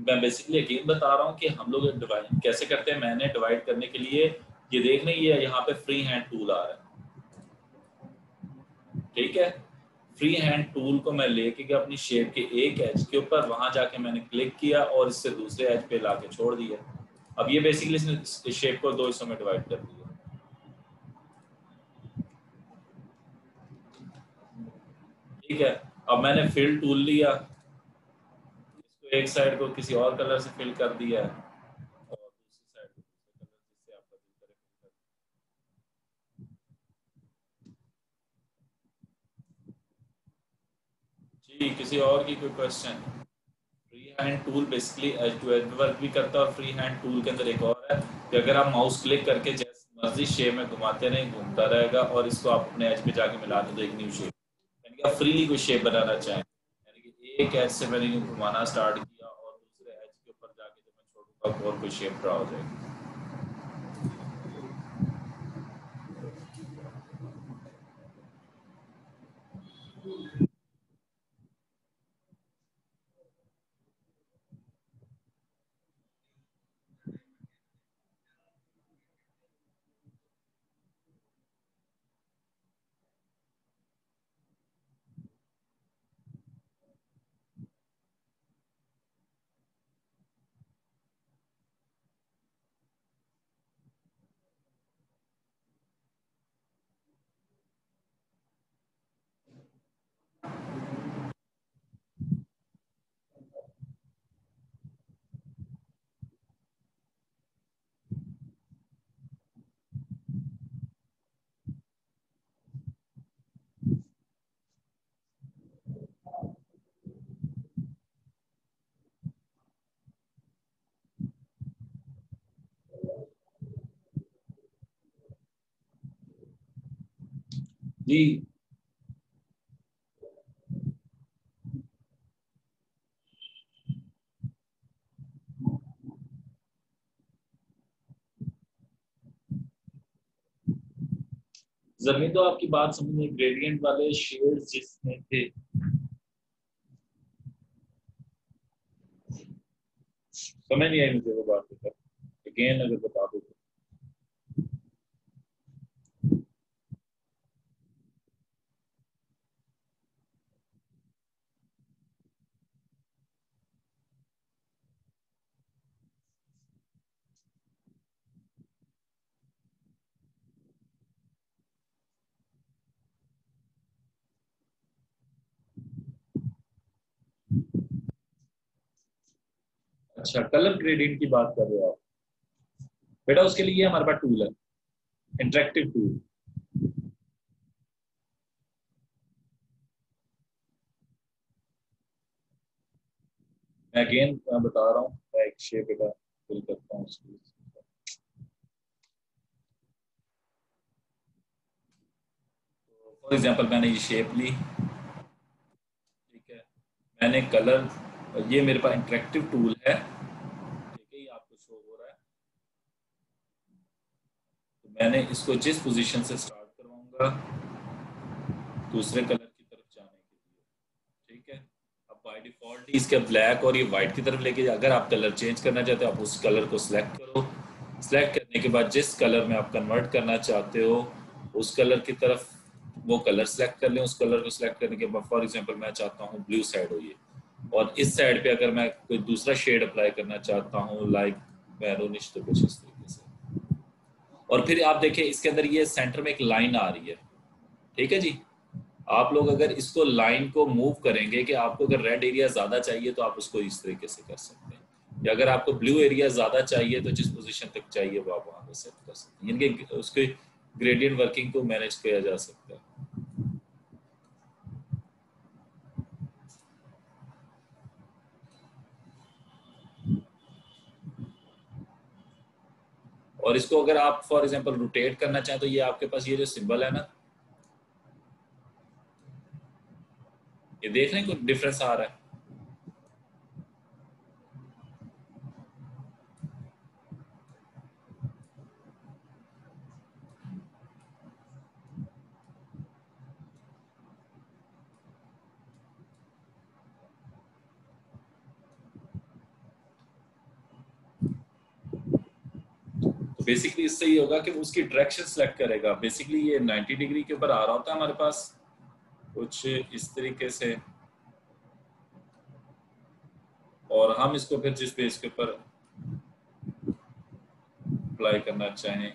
मैं बेसिकली अगेन बता रहा हूँ कि हम लोग डिवाइड कैसे करते हैं। मैंने डिवाइड करने के लिए ये देख रहे हैं, ये यहाँ पे फ्री हैंड टूल आ रहा है, ठीक है? फ्री हैंड टूल को मैं लेके गया अपनी शेप के एक एज के ऊपर, वहां जाके मैंने क्लिक किया और इससे दूसरे एज पे लाके छोड़ दिया। अब ये बेसिकली इसने शेप को दो हिस्सों में डिवाइड कर दिया, ठीक है? अब मैंने फिल टूल लिया, इसको एक साइड को किसी और कलर से फिल कर दिया है और दूसरी साइड को दूसरे कलर जिससे आपका दिल करे फिल कर दिया। जी, किसी और की कोई question? Free hand tool basically edge to edge work भी करता है और फ्री हैंड टूल के अंदर एक और है कि अगर आप माउस क्लिक करके जैसे मर्जी शेप में घुमाते रहें, घूमता रहेगा और इसको आप अपने एज पे जाके मिला दो तो एक न्यू शेप, यानी कि आप फ्रीली कोई शेप बनाना चाहें, यानी कि एक एज से मैंने यूं घुमाना स्टार्ट किया और दूसरे एज के ऊपर जाके जब मैं छोड़ूंगा और कोई शेप ड्रा हो जाएगी। जी। जमीन तो आपकी बात समझ में, ग्रेडियंट वाले शेड्स जिसमें थे, समझ नहीं आई मुझे वो बात बता, अगेन अगर बता दो तो। अच्छा, कलर ग्रेडियंट की बात कर रहे हो आप? बेटा उसके लिए हमारे पास टूल है, इंटरेक्टिव टूल। मैं अगेन बता रहा हूँ, मैं एक शेप बेटा फिल करता हूँ उसको। फॉर एग्जांपल मैंने ये शेप ली, ठीक है, मैंने कलर, ये मेरे पास इंटरेक्टिव टूल है, ठीक है, ये आपको शो हो रहा है। तो मैंने इसको जिस पोजीशन से स्टार्ट करवाऊंगा दूसरे कलर की तरफ जाने के लिए, ठीक है। अब बाय डिफॉल्ट ही इसके ब्लैक और ये वाइट की तरफ लेके अगर आप कलर चेंज करना चाहते हो आप उस कलर को सिलेक्ट करो। सिलेक्ट करने के बाद जिस कलर में आप कन्वर्ट करना चाहते हो उस कलर की तरफ वो कलर सेलेक्ट कर लें। उस कलर को सिलेक्ट करने के बाद फॉर एग्जांपल मैं चाहता हूँ ब्लू साइड हो ये, और इस साइड पे अगर मैं कोई दूसरा शेड अप्लाई करना चाहता हूँ लाइक मैरोनिश, तो कुछ इस तरीके से। और फिर आप देखें इसके अंदर ये सेंटर में एक लाइन आ रही है, ठीक है जी। आप लोग अगर इसको लाइन को मूव करेंगे कि आपको अगर रेड एरिया ज़्यादा चाहिए तो आप उसको इस तरीके से कर सकते हैं, या अगर आपको ब्लू एरिया ज़्यादा चाहिए तो जिस पोजीशन तक चाहिए वो आप वहाँ पे सेट कर सकते हैं, यानी कि उसके ग्रेडियंट वर्किंग को मैनेज किया जा सकता है। और इसको अगर आप फॉर एग्जांपल रोटेट करना चाहें तो ये आपके पास ये जो सिंबल है ना, ये देख रहे हैं कुछ डिफरेंस आ रहा है। तो बेसिकली इससे ये होगा कि वो उसकी डायरेक्शन सेलेक्ट करेगा। बेसिकली ये 90 डिग्री के ऊपर आ रहा होता है हमारे पास कुछ इस तरीके से, और हम इसको फिर जिस बेस के ऊपर अप्लाई करना चाहें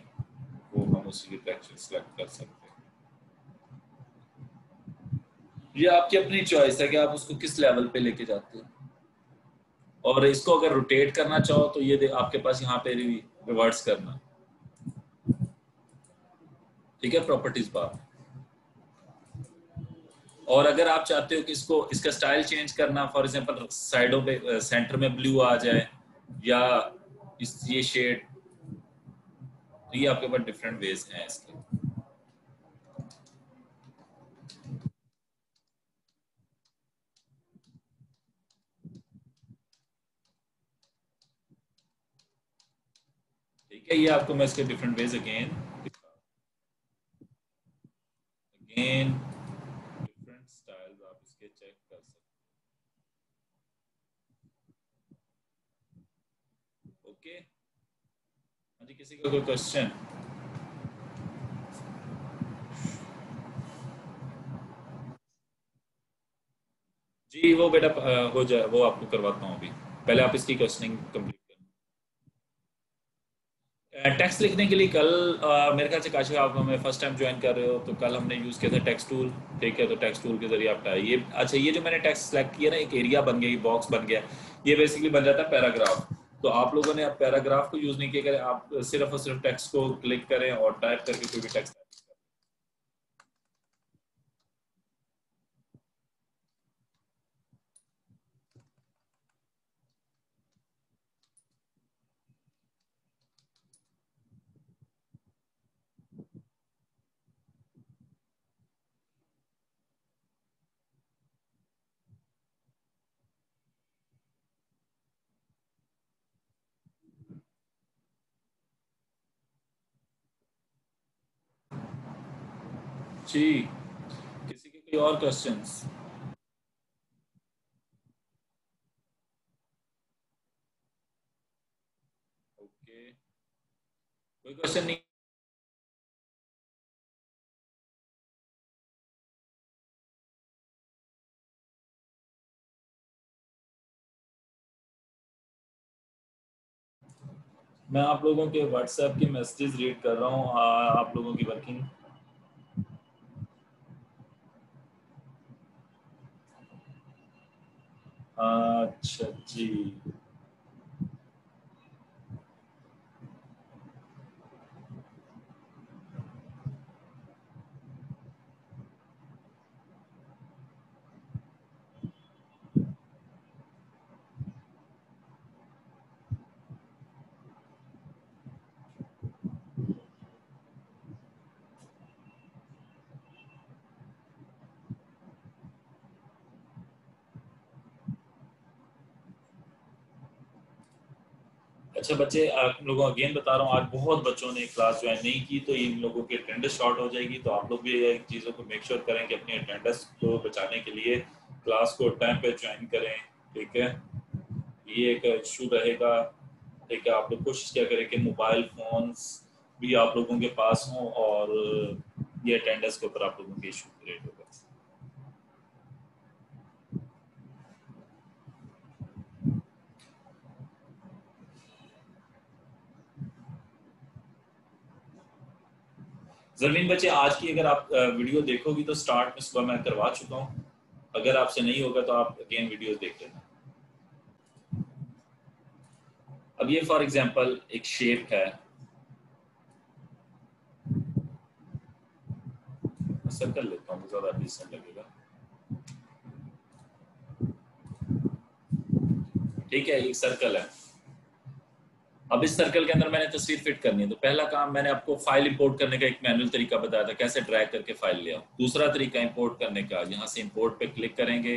वो हम उसी की डायरेक्शन सेलेक्ट कर सकते हैं। ये आपकी अपनी चॉइस है कि आप उसको किस लेवल पे लेके जाते हैं। और इसको अगर रोटेट करना चाहो तो ये आपके पास यहाँ पे रिवर्स करना, ठीक है, प्रॉपर्टीज बार। और अगर आप चाहते हो कि इसको इसका स्टाइल चेंज करना, फॉर एग्जांपल साइडों पे सेंटर में ब्लू आ जाए या इस ये शेड, तो ये आपके पास डिफरेंट वेज हैं इसके। ठीक है, ये आपको मैं इसके different ways again again different styles आप इसके चेक कर सकते हो। ओके, हाँ जी, किसी का कोई क्वेश्चन? जी वो बेटा हो जाए, वो आपको करवाता हूँ अभी। पहले आप इसकी क्वेश्चनिंग कंप्लीट करें। टेक्स्ट लिखने के लिए कल मेरे ख्याल से काशिफ आप हमें फर्स्ट टाइम ज्वाइन कर रहे हो तो कल हमने यूज़ किया था टेक्स्ट टूल, ठीक है। तो टेक्स्ट टूल के जरिए आप ये अच्छा, ये जो मैंने टेक्स्ट सेलेक्ट किया ना, एक एरिया बन गया, बॉक्स बन गया, ये बेसिकली बन जाता है पैराग्राफ। तो आप लोगों ने अब पैराग्राफ को यूज़ नहीं किया करें, आप सिर्फ और सिर्फ टेक्स्ट को क्लिक करें और टाइप करके कोई भी टेक्स्ट। जी, किसी के कोई और क्वेश्चंस? ओके, कोई क्वेश्चन नहीं? मैं आप लोगों के व्हाट्सएप के मैसेजेस रीड कर रहा हूँ, आप लोगों की वर्किंग। अच्छा जी। अच्छा बच्चे, आप लोगों को अगेन बता रहा हूँ, आज बहुत बच्चों ने क्लास ज्वाइन नहीं की, तो इन लोगों की अटेंडेंस शॉर्ट हो जाएगी। तो आप लोग भी ये चीज़ों को मेक श्योर करें कि अपनी अटेंडेंस को बचाने के लिए क्लास को टाइम पे ज्वाइन करें। ठीक है, ये एक इशू रहेगा। ठीक है, आप लोग कोशिश क्या करें कि मोबाइल फोन्स भी आप लोगों के पास हों, और ये अटेंडेंस के ऊपर आप लोगों के इशू क्रिएट होगा। जमीन बच्चे, आज की अगर आप वीडियो देखोगी तो स्टार्ट में सुबह मैं करवा चुका हूँ। अगर आपसे नहीं होगा तो आप अगेन वीडियोस देख लेना। अब ये फॉर एग्जांपल एक शेप है, सर्कल लेता हूँ, ज्यादा डिसेंट लगेगा। ठीक है, एक सर्कल है। अब इस सर्कल के अंदर मैंने तस्वीर फिट करनी है, तो पहला काम मैंने आपको फाइल इंपोर्ट करने का एक मैनुअल तरीका बताया था, कैसे ड्रैग करके फाइल ले आओ। दूसरा तरीका इंपोर्ट करने का, यहाँ से इंपोर्ट पे क्लिक करेंगे,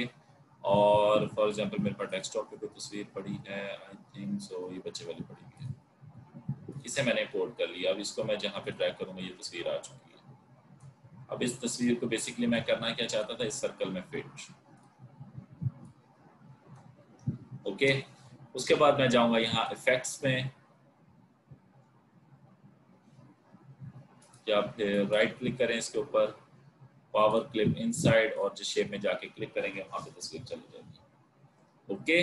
और फॉर एग्जांपल मेरे पास डेस्कटॉप पे कोई तस्वीर पड़ी है, आई थिंक सो ये बच्चे वाली पड़ी हुई है, इसे मैंने इंपोर्ट कर लिया। अब इसको मैं जहाँ पे ड्रैग करूँगा ये तस्वीर आ चुकी है। अब इस तस्वीर को बेसिकली मैं करना क्या चाहता था, इस सर्कल में फिट। ओके, उसके बाद मैं जाऊंगा यहाँ इफेक्ट्स में, या फिर राइट क्लिक करें इसके ऊपर, पावर क्लिप इनसाइड, और जिस शेप में जाके क्लिक करेंगे वहां पे तस्वीर चली जाएगी। ओके,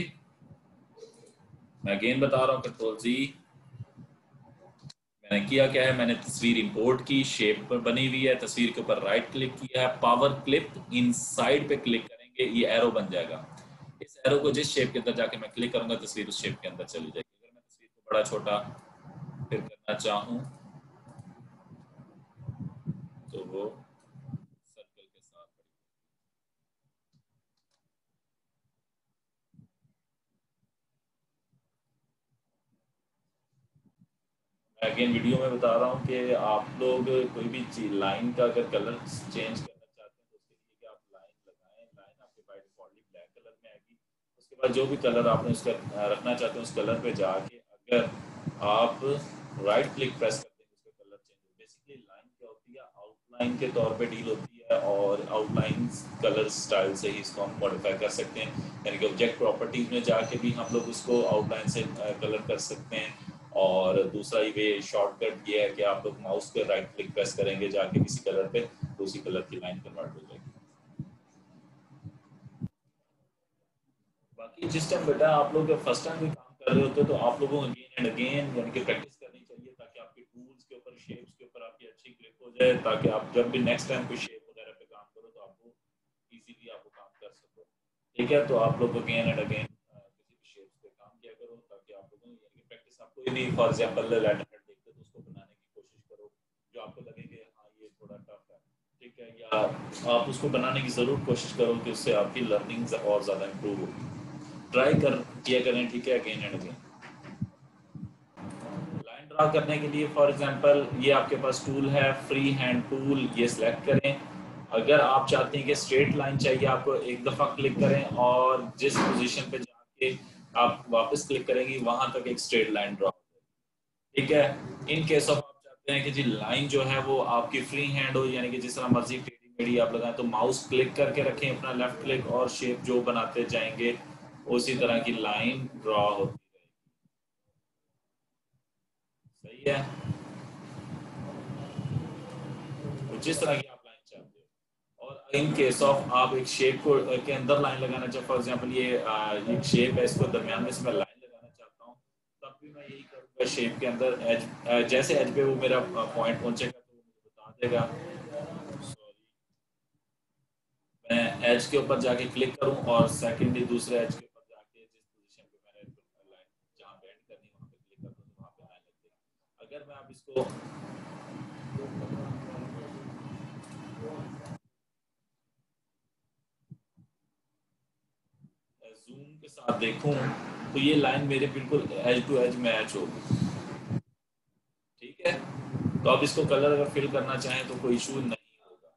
मैं अगेन बता रहा हूँ, कंट्रोल जी। मैंने किया क्या है, मैंने तस्वीर इंपोर्ट की, शेप पर बनी हुई है, तस्वीर के ऊपर राइट क्लिक किया है, पावर क्लिप इनसाइड पे क्लिक करेंगे, ये एरो बन जाएगा। इस एरो को जिस शेप के अंदर जाके मैं क्लिक करूंगा, तस्वीर उस शेप के अंदर चली जाएगी। अगर मैं तस्वीर को बड़ा छोटा फिर करना चाहूँ तो वो सर्कल के साथ मैं अगेन वीडियो में बता रहा हूँ कि आप लोग कोई भी चीज लाइन का अगर कलर चेंज करना चाहते हैं तो उसके लिए कि आप लाइन लगाएं, लाइन आपके बाय डिफॉल्टली ब्लैक कलर में आएगी। उसके बाद जो भी कलर आपने उसका रखना चाहते हैं उस कलर पे जाके अगर आप राइट क्लिक प्रेस करते हैं उसका कलर चेंज हो। बेसिकली लाइन क्या होती है, आउटलाइन के तौर पे डील होती है, और आउटलाइन कलर स्टाइल से ही इसको हम मॉडिफाई कर सकते हैं। यानी कि ऑब्जेक्ट प्रॉपर्टीज में जाके भी हम लोग उसको आउटलाइन से कलर कर सकते हैं। और दूसरा ये शॉर्टकट ये है कि आप लोग माउस पे राइट क्लिक प्रेस करेंगे जाके किसी कलर पे, तो उसी कलर की लाइन कन्वर्ट हो जाएगी। बाकी जिस टाइम बेटा आप लोग फर्स्ट टाइम भी काम कर रहे होते हैं तो आप लोगों को अगेन एंड अगेन यानी कि प्रैक्टिस करनी चाहिए, ताकि आपके टूल्स के ऊपर, शेप्स के ऊपर आपकी अच्छी ग्रिप हो जाए, ताकि आप जब भी नेक्स्ट टाइम कोई शेप वगैरह पे काम करो तो आपको इजीली आप वो काम कर सको। ठीक है, तो आप लोग अगेन एंड अगेन किसी भी शेप्स पे काम किया करो, ताकि आप लोगों यानी कि प्रैक्टिस, आप कोई भी फॉर एग्जांपल लेटर हेड देखते हो तो उसको बनाने की कोशिश करो, जो आपको लगे कि हाँ ये थोड़ा टफ है। ठीक है, या आप उसको बनाने की ज़रूर कोशिश करो कि उससे आपकी लर्निंग और ज़्यादा इम्प्रूव होगी। ट्राई कर किया करें। ठीक है, again and again. Line draw करने के लिए फॉर एग्जांपल ये आपके पास टूल है, फ्री हैंड टूल, ये सिलेक्ट करें। अगर आप चाहते हैं कि स्ट्रेट लाइन चाहिए आपको, एक दफ़ा क्लिक करें और जिस पोजीशन पे जाके आप वापस क्लिक करेंगे वहां तक एक स्ट्रेट लाइन ड्रा हो जाए। ठीक है, इन केस ऑफ आप चाहते हैं कि जी लाइन जो है वो आपकी फ्री हैंड हो, यानी कि जिस तरह मर्जी इंटरमीडिएट आप लगाएं तो माउस क्लिक करके रखें अपना लेफ्ट क्लिक, और शेप जो बनाते जाएंगे उसी तरह की लाइन ड्रॉ होती रहेगी। सही है, तो जिस तरह की आप लाइन चाहते हो। और इन केस ऑफ आप एक शेप को के अंदर लाइन लगाना चाहते, फॉर एग्जांपल ये एक शेप है, इसको दरमियान में से मैं लाइन लगाना चाहता हूँ, तब भी मैं यही करूँगा, शेप के अंदर एज, जैसे एज पे वो मेरा पॉइंट पहुंचेगा तो वो मुझे बता देगा। सॉरी, मैं एज के ऊपर जाके क्लिक करूं और सेकेंडली दूसरे एज के ऊपर जाके जिस पोजीशन पे मैंने लाइन जहां पे एंड करनी है वहां पे क्लिक कर दूं तो वहां पे लाइन लग जाएगी। अगर मैं अब इसको जूम के साथ देखूं तो ये लाइन मेरे बिल्कुल एज टू एज मैच होगी। ठीक है, तो अब इसको कलर अगर फिल करना चाहें तो कोई इशू नहीं होगा।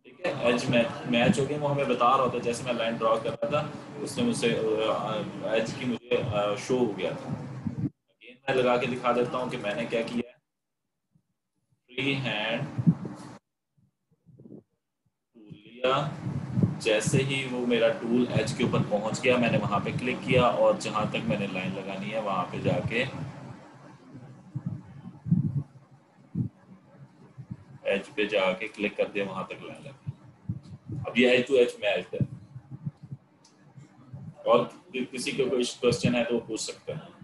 ठीक है, एज मैच हो गई, वो हमें बता रहा होता है, जैसे मैं लाइन ड्रॉ कर रहा था उसने मुझसे एज की मुझे शो हो गया था। अगेन मैं लगा के दिखा देता हूँ कि मैंने क्या किया है। फ्री हैंड टूल लिया, जैसे ही वो मेरा टूल एज के ऊपर पहुंच गया मैंने वहां पे क्लिक किया, और जहां तक मैंने लाइन लगानी है वहां पे जाके एज पे जाके क्लिक कर दिया, वहां तक लाइन लगी। अब ये एज टू एज मैच है। और किसी को कोई क्वेश्चन है तो वो पूछ सकते हैं।